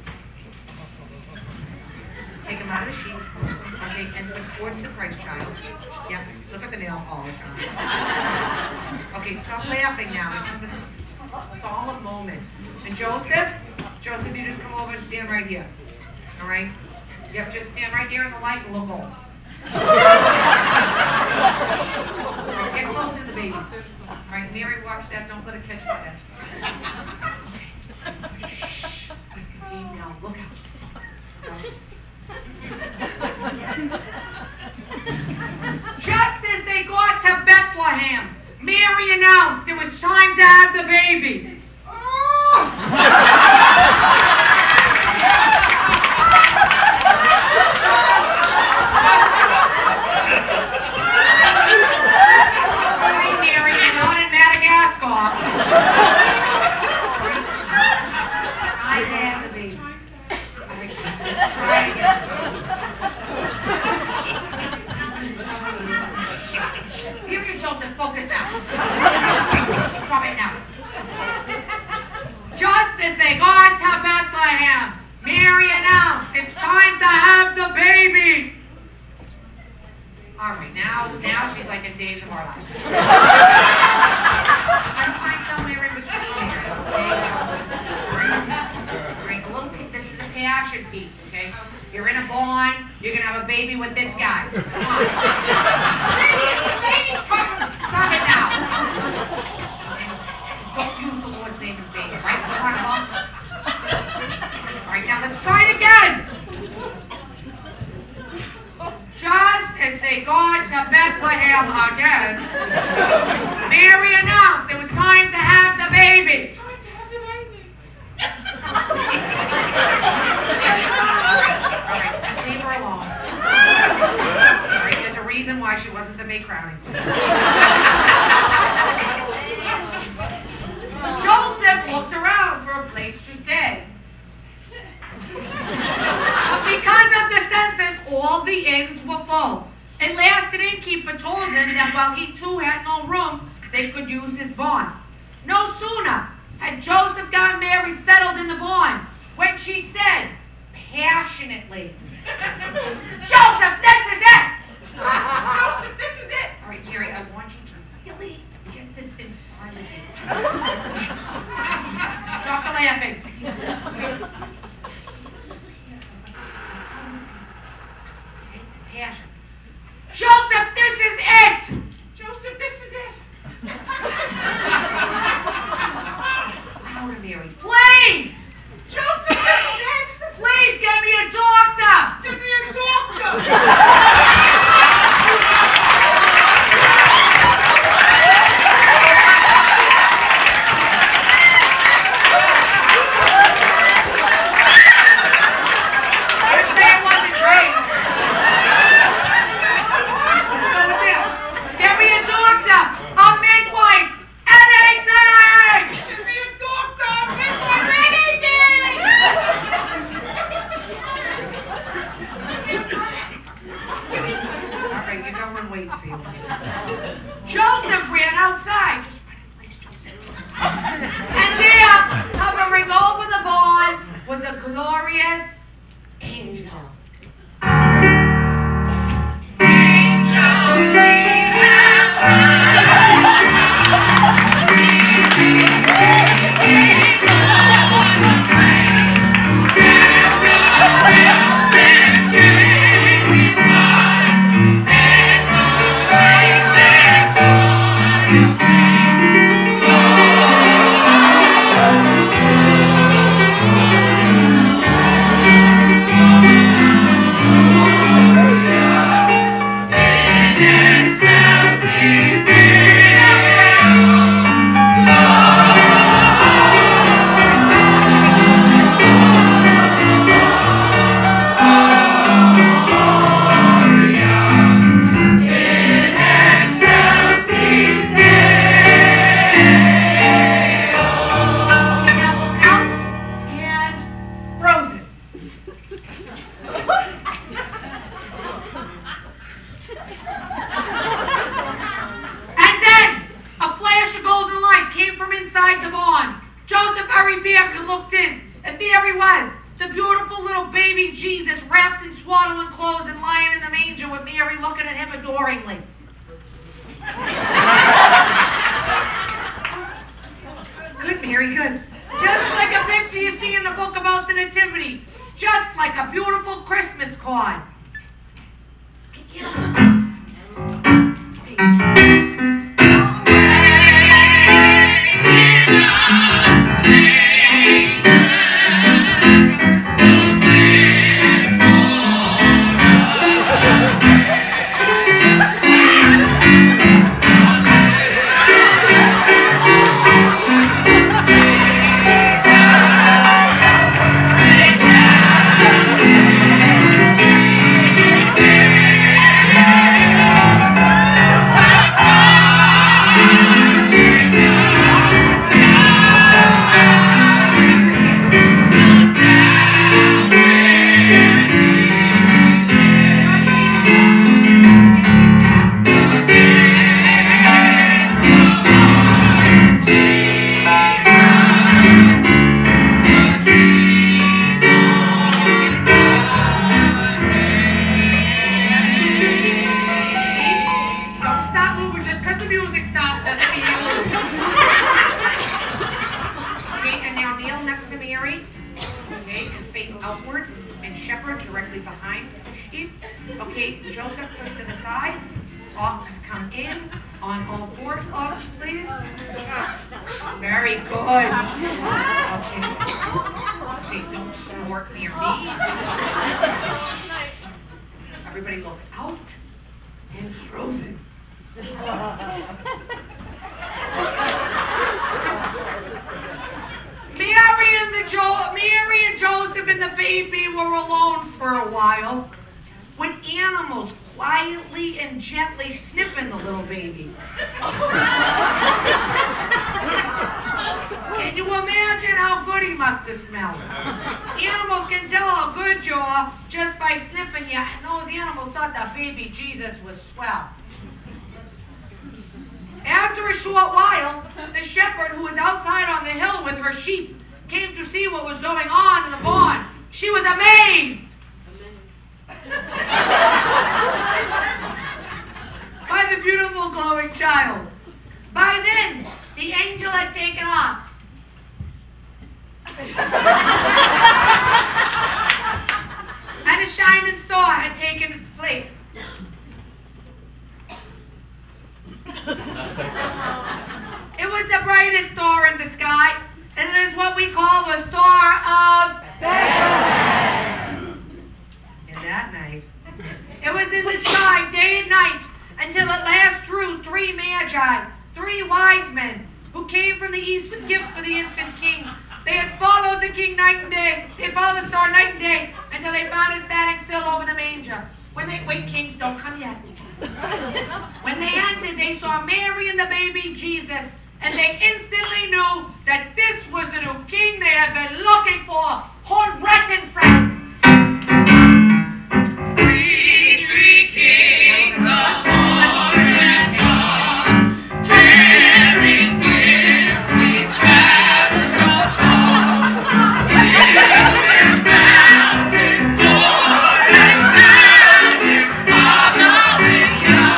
Take him out of the sheet. Okay, and look towards the Christ child. Yeah, look at the nail polish on it. Okay, stop laughing now. This is a solemn moment. And Joseph, you just come over and stand right here. All right? Yep, just stand right here in the light and look old. Get close to the baby. All right, Mary, watch that. Don't let it catch fire. Shh. Okay, now look out. Just as they got to Bethlehem, Mary announced it was time to have the baby. Oh! Now she's like in Days of Our Lives. I'm find somewhere in between here. Drink a little bit. This is a passion piece, okay? You're in a bond. You're gonna have a baby with this guy. Come on. Baby's coming. Stop it now. Don't use the Lord's name in vain, right? All right, now let's try it again. Just as they got to Bethlehem again, Mary announced it was time to have the baby. All right, just leave her alone. All right, there's a reason why she wasn't the May crowning. Joseph looked around for a place to stay. But because of the census, all the inns were full. At last, an innkeeper told him that while he too had no room, they could use his barn. No sooner had Joseph got Mary settled in the barn when she said, passionately, Joseph, this is it! Joseph, this is it! All right, Mary, I want you to really get this inside of you. Stop the laughing. Passion. Joseph, this is it! Joseph, this is it! Louder, Mary, please! Joseph, this is it! Please, get me a doctor! Get me a doctor! Joseph ran outside. Just run in place, Joseph. And there, hovering over the barn, was a glorious angel. Angels, we have shepherd directly behind the sheep. Okay, Joseph pushed to the side. Ox come in. On all fours, ox, please. Very good. Okay, don't snort near me. Everybody look out and frozen. Mary and Joseph and the baby were alone for a while when animals quietly and gently sniffing the little baby. Can you imagine how good he must have smelled? Animals can tell how good you are just by sniffing you, and those animals thought the baby Jesus was swell. After a short while, the shepherd who was outside on the hill with her sheep came to see what was going on in the barn. She was amazed by the beautiful glowing child. By then, the angel had taken off. And a shining star had taken its place. It was the brightest star in the sky, and it is what we call the Star of Bethlehem. Isn't that nice? It was in the sky day and night until at last drew 3 magi, 3 wise men, who came from the east with gifts for the infant king. They had followed the king night and day. They followed the star night and day until they found it standing still over the manger. Wait, kings, don't come yet. When they entered, they saw Mary and the baby Jesus, and they instantly knew that this was the new king they had been looking for. Hornet and friends. Three kings are born and gone, carrying gifts each has a song. Mountain, born and standing, following young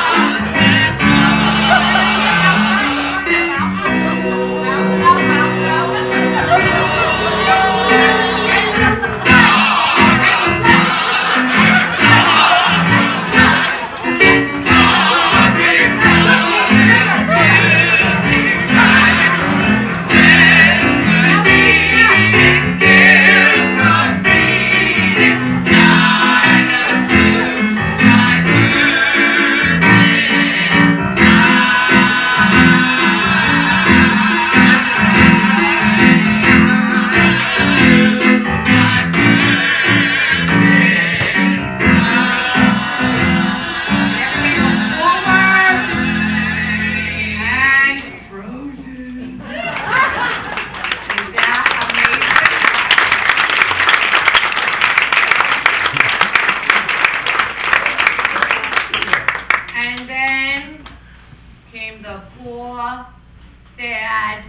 and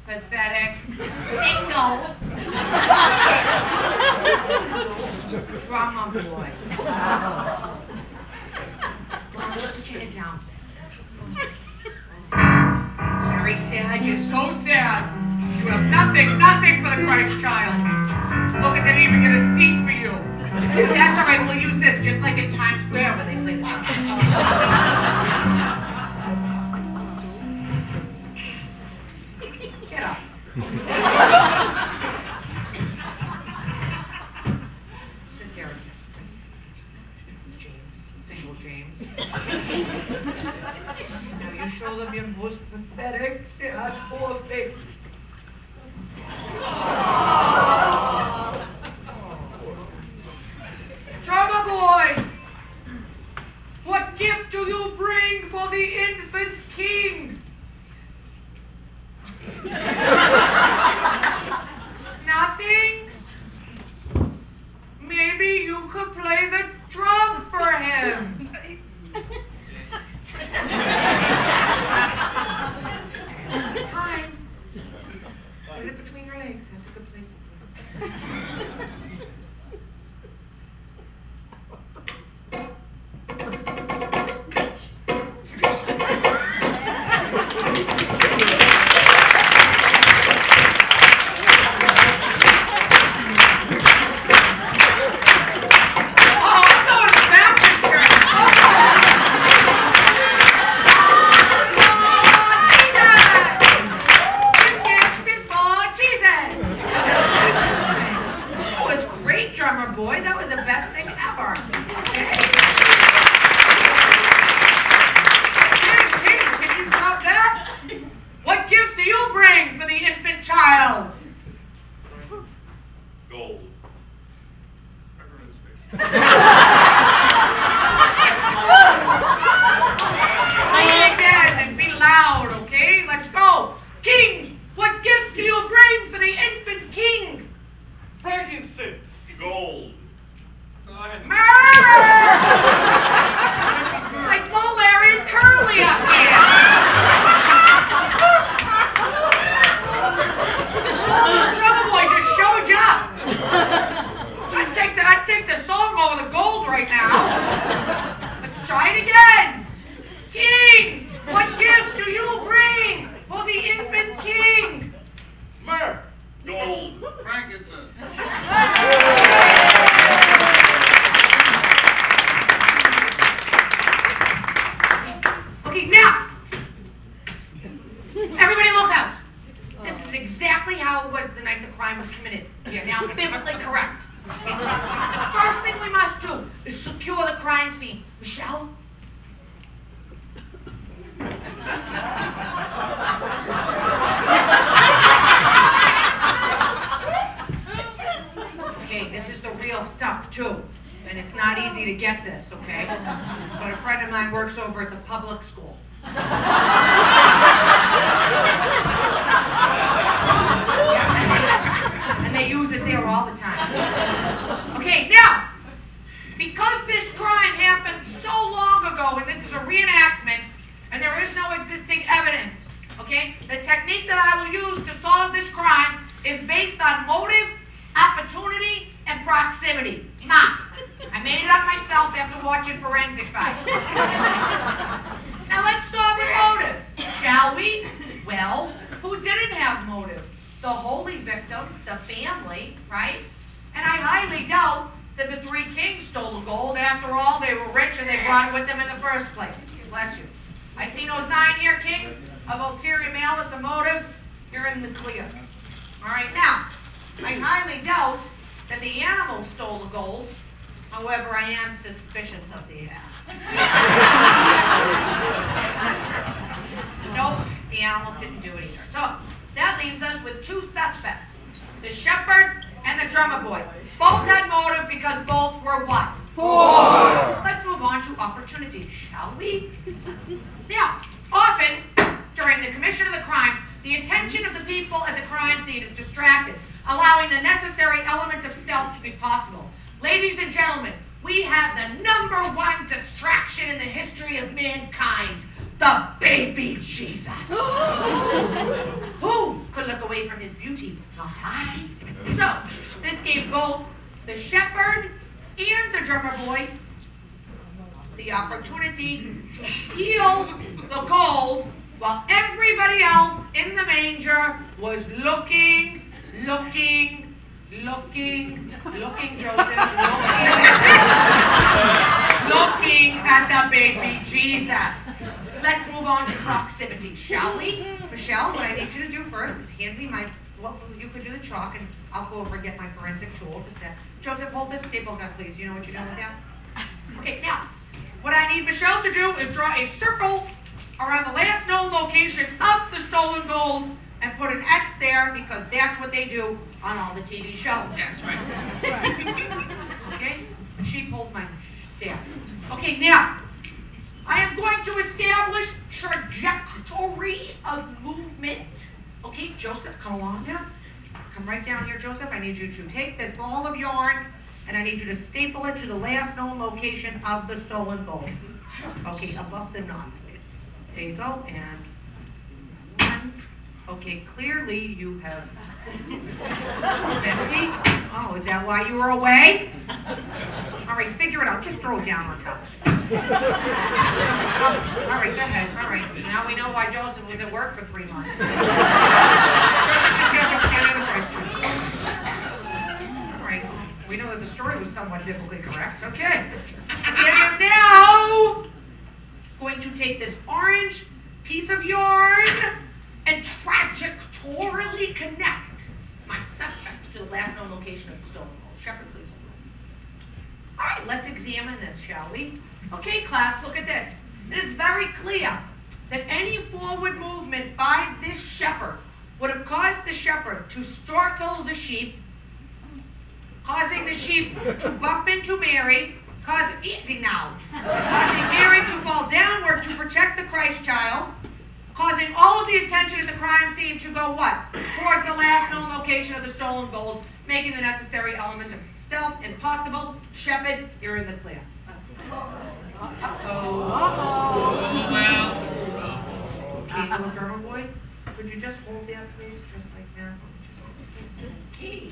pathetic, single drama boy. Put your head down. It's very sad. You're so sad. You have nothing for the Christ child. Look, they didn't even get a seat for you. But that's all right. We'll use this just like in Times Square when they play the Get up. Sit there. James. Single James. Now you show them your most pathetic, sad, poor face. Drama boy! What gift do you bring for the infant king? Nothing? Maybe you could play the drum for him. Time. Put it between your legs. That's a good place to put it. thing ever. Okay. King, can you drop that? What gifts do you bring for the infant child? Gold. Say it again and be loud, okay? Let's go. Kings, what gifts do you bring for the infant king? Frankincense. Gold. Like Bull, Larry, and Curly up here. Oh, the drummer boy just showed you up. I'd take the song over the gold right now. Let's try it again. King, what gifts do you bring for the infant king? Myrrh. Gold. Frankincense. Okay, now, everybody look out. This is exactly how it was the night the crime was committed. You're now biblically correct. Okay? The first thing we must do is secure the crime scene. Michelle? Okay, this is the real stuff, too. And it's not easy to get this, okay? But a friend of mine works over at the public school. Yeah, and they use it there all the time. Okay, now, because this crime happened so long ago, and this is a reenactment, and there is no existing evidence, okay, the technique that I will use to solve this crime is based on motive, opportunity, and proximity. I made it up myself after watching Forensic Files. Now let's solve the motive, shall we? Well, who didn't have motive? The holy victims, the family, right? And I highly doubt that the three kings stole the gold. After all, they were rich and they brought it with them in the first place. Bless you. I see no sign here, kings, of ulterior malice or motive. You're in the clear. All right, now, I highly doubt that the animals stole the gold. However, I am suspicious of the ass. Nope, the animals didn't do it either. So, that leaves us with two suspects, the shepherd and the drummer boy. Both had motive because both were what? Poor. Let's move on to opportunity, shall we? Now, often, during the commission of the crime, the attention of the people at the crime scene is distracted, allowing the necessary element of stealth to be possible. Ladies and gentlemen, we have the #1 distraction in the history of mankind, the baby Jesus. Who could look away from his beauty? Not I. So, this gave both the shepherd and the drummer boy the opportunity to steal the gold while everybody else in the manger was looking, Joseph, looking at the baby Jesus. Let's move on to proximity, shall we? Michelle, what I need you to do first is hand me my, well, you could do the chalk, and I'll go over and get my forensic tools. Joseph, hold this staple gun, please. You know what you're doing with that? Okay, now, what I need Michelle to do is draw a circle around the last known location of the stolen gold and put an X there because that's what they do on all the TV shows. That's right. That's right. Okay? She pulled my staff. Okay, now, I am going to establish trajectory of movement. Okay, Joseph, come along now. Come right down here, Joseph. I need you to take this ball of yarn and I need you to staple it to the last known location of the stolen gold. Okay, above the knot, please. There you go, and one. Okay, clearly you have 50. Oh, is that why you were away? All right, figure it out. Just throw it down on top. Oh, all right, go ahead. All right, now we know why Joseph was at work for 3 months. All right, we know that the story was somewhat biblically correct. Okay. I am now going to take this orange piece of yarn and trajectorially connect my suspect to the last known location of the stolen gold. Shepherd, please. All right, let's examine this, shall we? Okay, class, look at this. It is very clear that any forward movement by this shepherd would have caused the shepherd to startle the sheep, causing the sheep to bump into Mary, causing Mary to fall downward to protect the Christ child, causing all of the attention at the crime scene to go what? Toward the last known location of the stolen gold, making the necessary element of stealth impossible. Shepherd, you're in the clear. Okay, little German boy, could you just hold that, please, just like that? Okay.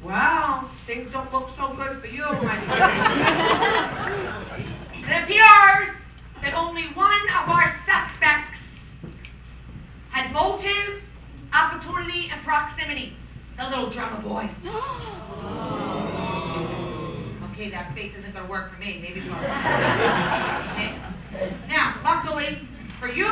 Wow, things don't look so good for you, my friend. It appears that only one of our suspects had motive, opportunity, and proximity. The little drummer boy. Okay, that face isn't going to work for me. Maybe for okay. Now, luckily for you,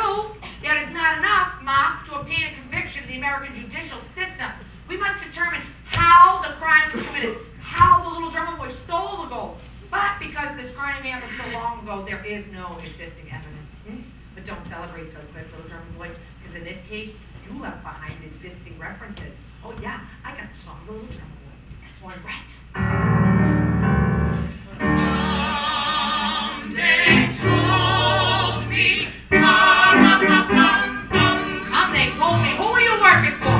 that is not enough, Mark, to obtain a conviction in the American judicial system. We must determine how the crime was committed, how the little drummer boy stole the gold. But because this crime happened so long ago, there is no existing evidence. But don't celebrate so quick, little drummer boy, because in this case, you left behind existing references. Oh yeah, I got the song, the little drummer boy. Boy, rat. They told me, Come, they told me. Who are you working for?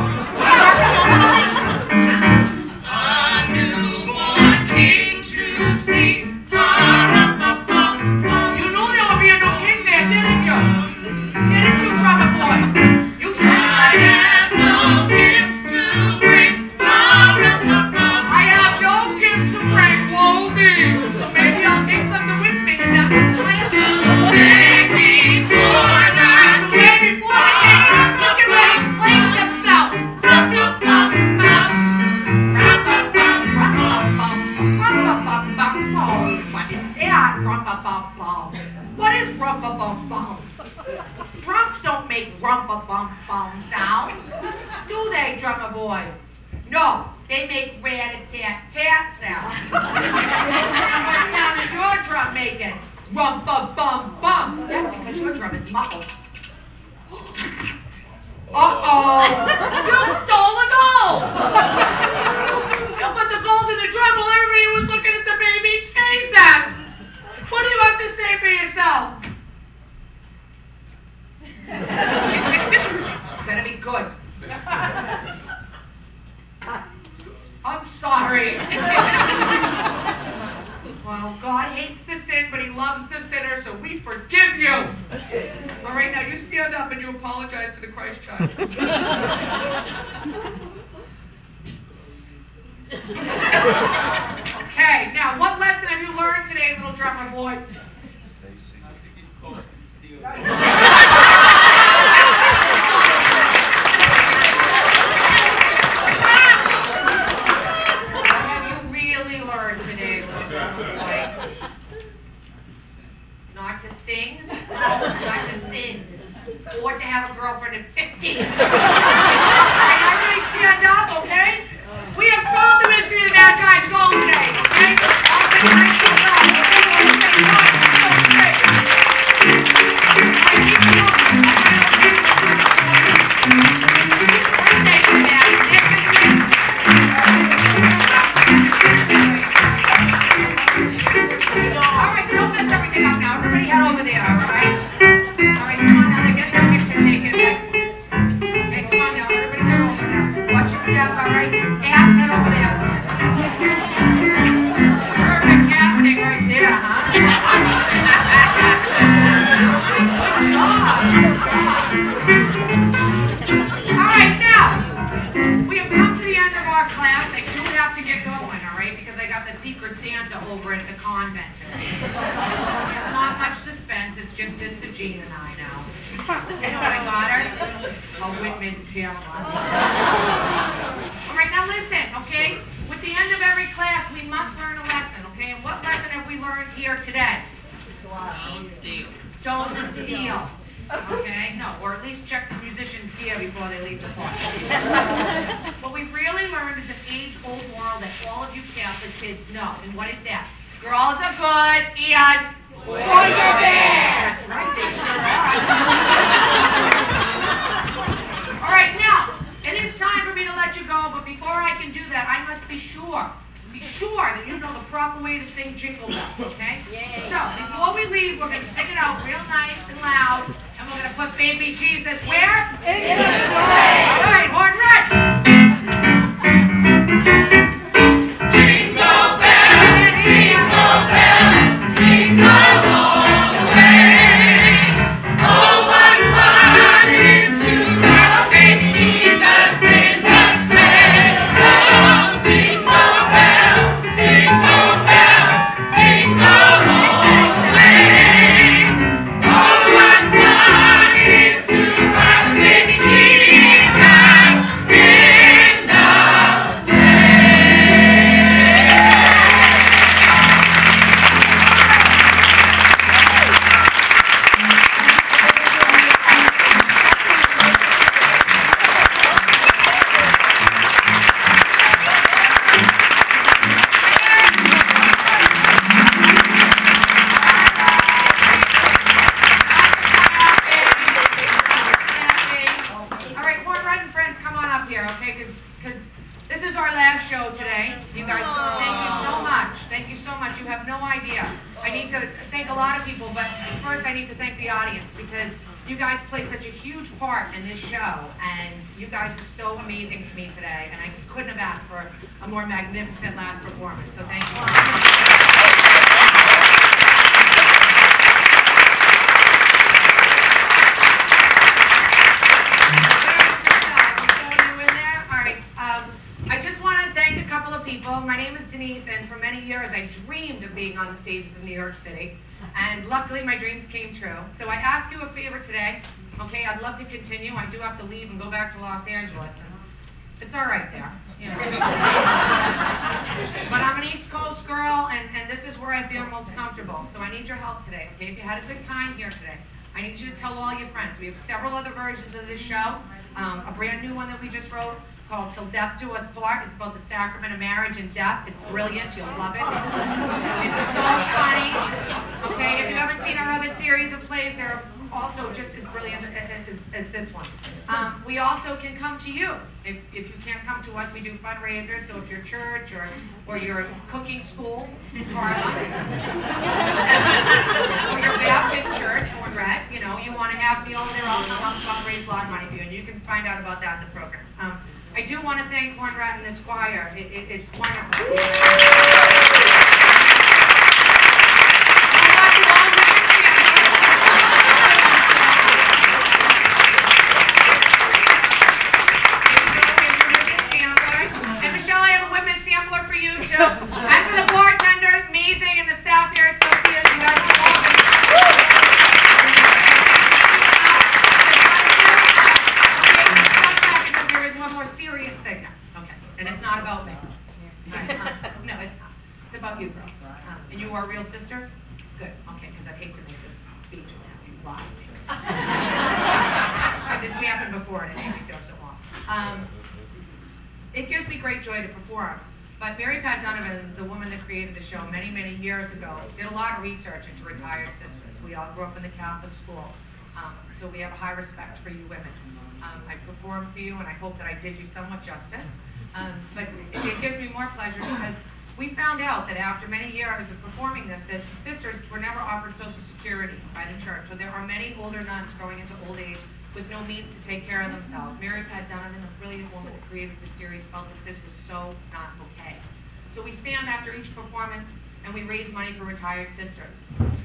a newborn king to see. You knew there would be a new king there, didn't you? Didn't you, drummer boy? You said I have no gifts to bring. I have no gifts to bring, Wally. So maybe I'll take something with me. Is that what the plan is? Before the Way before the king, look at where he's placed himself. What is that? What is rumpa-bum-bum? Drums don't make rumpa-bum-bum sounds. Do they, drummer boy? No, they make rat-a-tat-tat sounds. And what sound is your drum making? Rumpa-bum-bum. That's because your drum is muffled. Uh-oh! You stole the gold! You put the gold in the drum while everybody was looking at the baby Jesus! What do you have to say for yourself? Better be good. I'm sorry. Well, God hates the sin, but he loves the sinner, so we forgive you. All right, now you stand up and you apologize to the Christ child. Okay, now what lesson have you learned today, little drummer boy? What have you really learned today, little drummer boy? Not to sing, not to sin, or to have a girlfriend at 50. Alright, everybody stand up, okay? We have solved the mystery of the Magi's gold today, okay? All the nice people out. Alright, don't mess everything up now. Everybody head over there, alright? Alright, come on now, they get their picture taken. Okay, come on now, everybody head over now. Watch your step, alright? Ass, head over there. Perfect casting right there, huh? Alright, now, we have come to the end of our class. I do have to get going, alright? Because I got the Secret Santa over at the convent today. There's not much suspense, it's just Sister Jean and I now. You know what I got her? A Whitman's tail. Alright, now listen, okay? With the end of every class, we must learn a lesson, okay? And what lesson have we learned here today? Don't steal. Don't steal. Okay? No, or at least check the musician's gear before they leave the park. What we've really learned is an age-old moral that all of you Catholic kids know. And what is that? Girls are good and boys are bad. That's right, they sure are. All right, now, it is time for me to let you go, but before I can do that, I must be sure that you know the proper way to sing Jingle Bells, okay? Yay. So, before we leave, we're going to sing it out real nice and loud, and we're going to put Baby Jesus where? In the sleigh. All right, horn red. Jingle bells, jingle bells, jingle all the way. Oh, what fun it is to ride baby Jesus in the sleigh. Oh, jingle bells, jingle all the way. Oh, what fun it is to ride baby Jesus in the sleigh. All right, Horn Red and friends, come on up here, okay? Because this is our last show today. You guys, thank you so much. Thank you so much. You have no idea. I need to thank a lot of people, but first I need to thank the audience because you guys play such a huge part in this show, and you guys were so amazing to me today, and I couldn't have asked for a more magnificent last performance. So thank you. I just want to thank a couple of people. My name is Denise, and for many years I dreamed of being on the stages of New York City, and luckily my dreams came true. So I ask you a favor today, okay? I'd love to continue. I do have to leave and go back to Los Angeles, and it's all right there, you know. But I'm an East Coast girl, and this is where I feel most comfortable. So I need your help today, okay? If you had a good time here today, I need you to tell all your friends. We have several other versions of this show. A brand new one that we just wrote called Till Death Do Us Part. It's about the sacrament of marriage and death. It's brilliant. You'll love it. It's so funny. Okay, if you haven't seen our other series of plays, they're also just as brilliant as this one. We also can come to you. If you can't come to us, we do fundraisers. So if your church or your cooking school or your Baptist church or Red, you know, you want to have meals there, I'll come fundraise a lot of money for you, and you can find out about that in the program. I do want to thank Horn Rat and this choir. It's wonderful. And Michelle, I have a women's sampler for you too. And for the bartender, amazing, and the staff here at Sophia's, you guys are awesome. There is one more serious thing now. Okay, and it's not about me. No, it's not. It's about you girls. And you are real sisters? Good. Okay, because I'd hate to make this speech and have you lie to me. Because it's happened before and it made me feel so wrong. It gives me great joy to perform. But Mary Pat Donovan, the woman that created the show many, many years ago, did a lot of research into retired sisters. We all grew up in the Catholic school, so we have a high respect for you women. I performed for you, and I hope that I did you somewhat justice. But it gives me more pleasure because we found out that after many years of performing this, that sisters were never offered Social Security by the church. So there are many older nuns growing into old age with no means to take care of themselves. Mary Pat Donovan, the brilliant woman that created the series, felt that this was so not okay. So we stand after each performance and we raise money for retired sisters.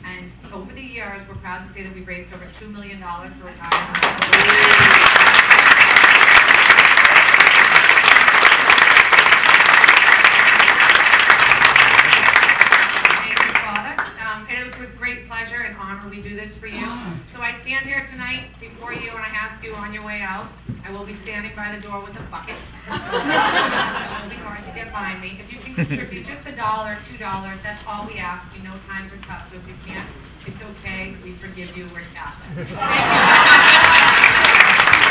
And over the years, we're proud to say that we've raised over $2 million for retired sisters. It was with great pleasure and honor we do this for you. So I stand here tonight before you and I ask you on your way out. I will be standing by the door with a bucket. So it will be hard to get by me. If you can contribute just $1, $2, that's all we ask. We know times are tough, so if you can't, it's okay. We forgive you. We're Catholic. Thank you.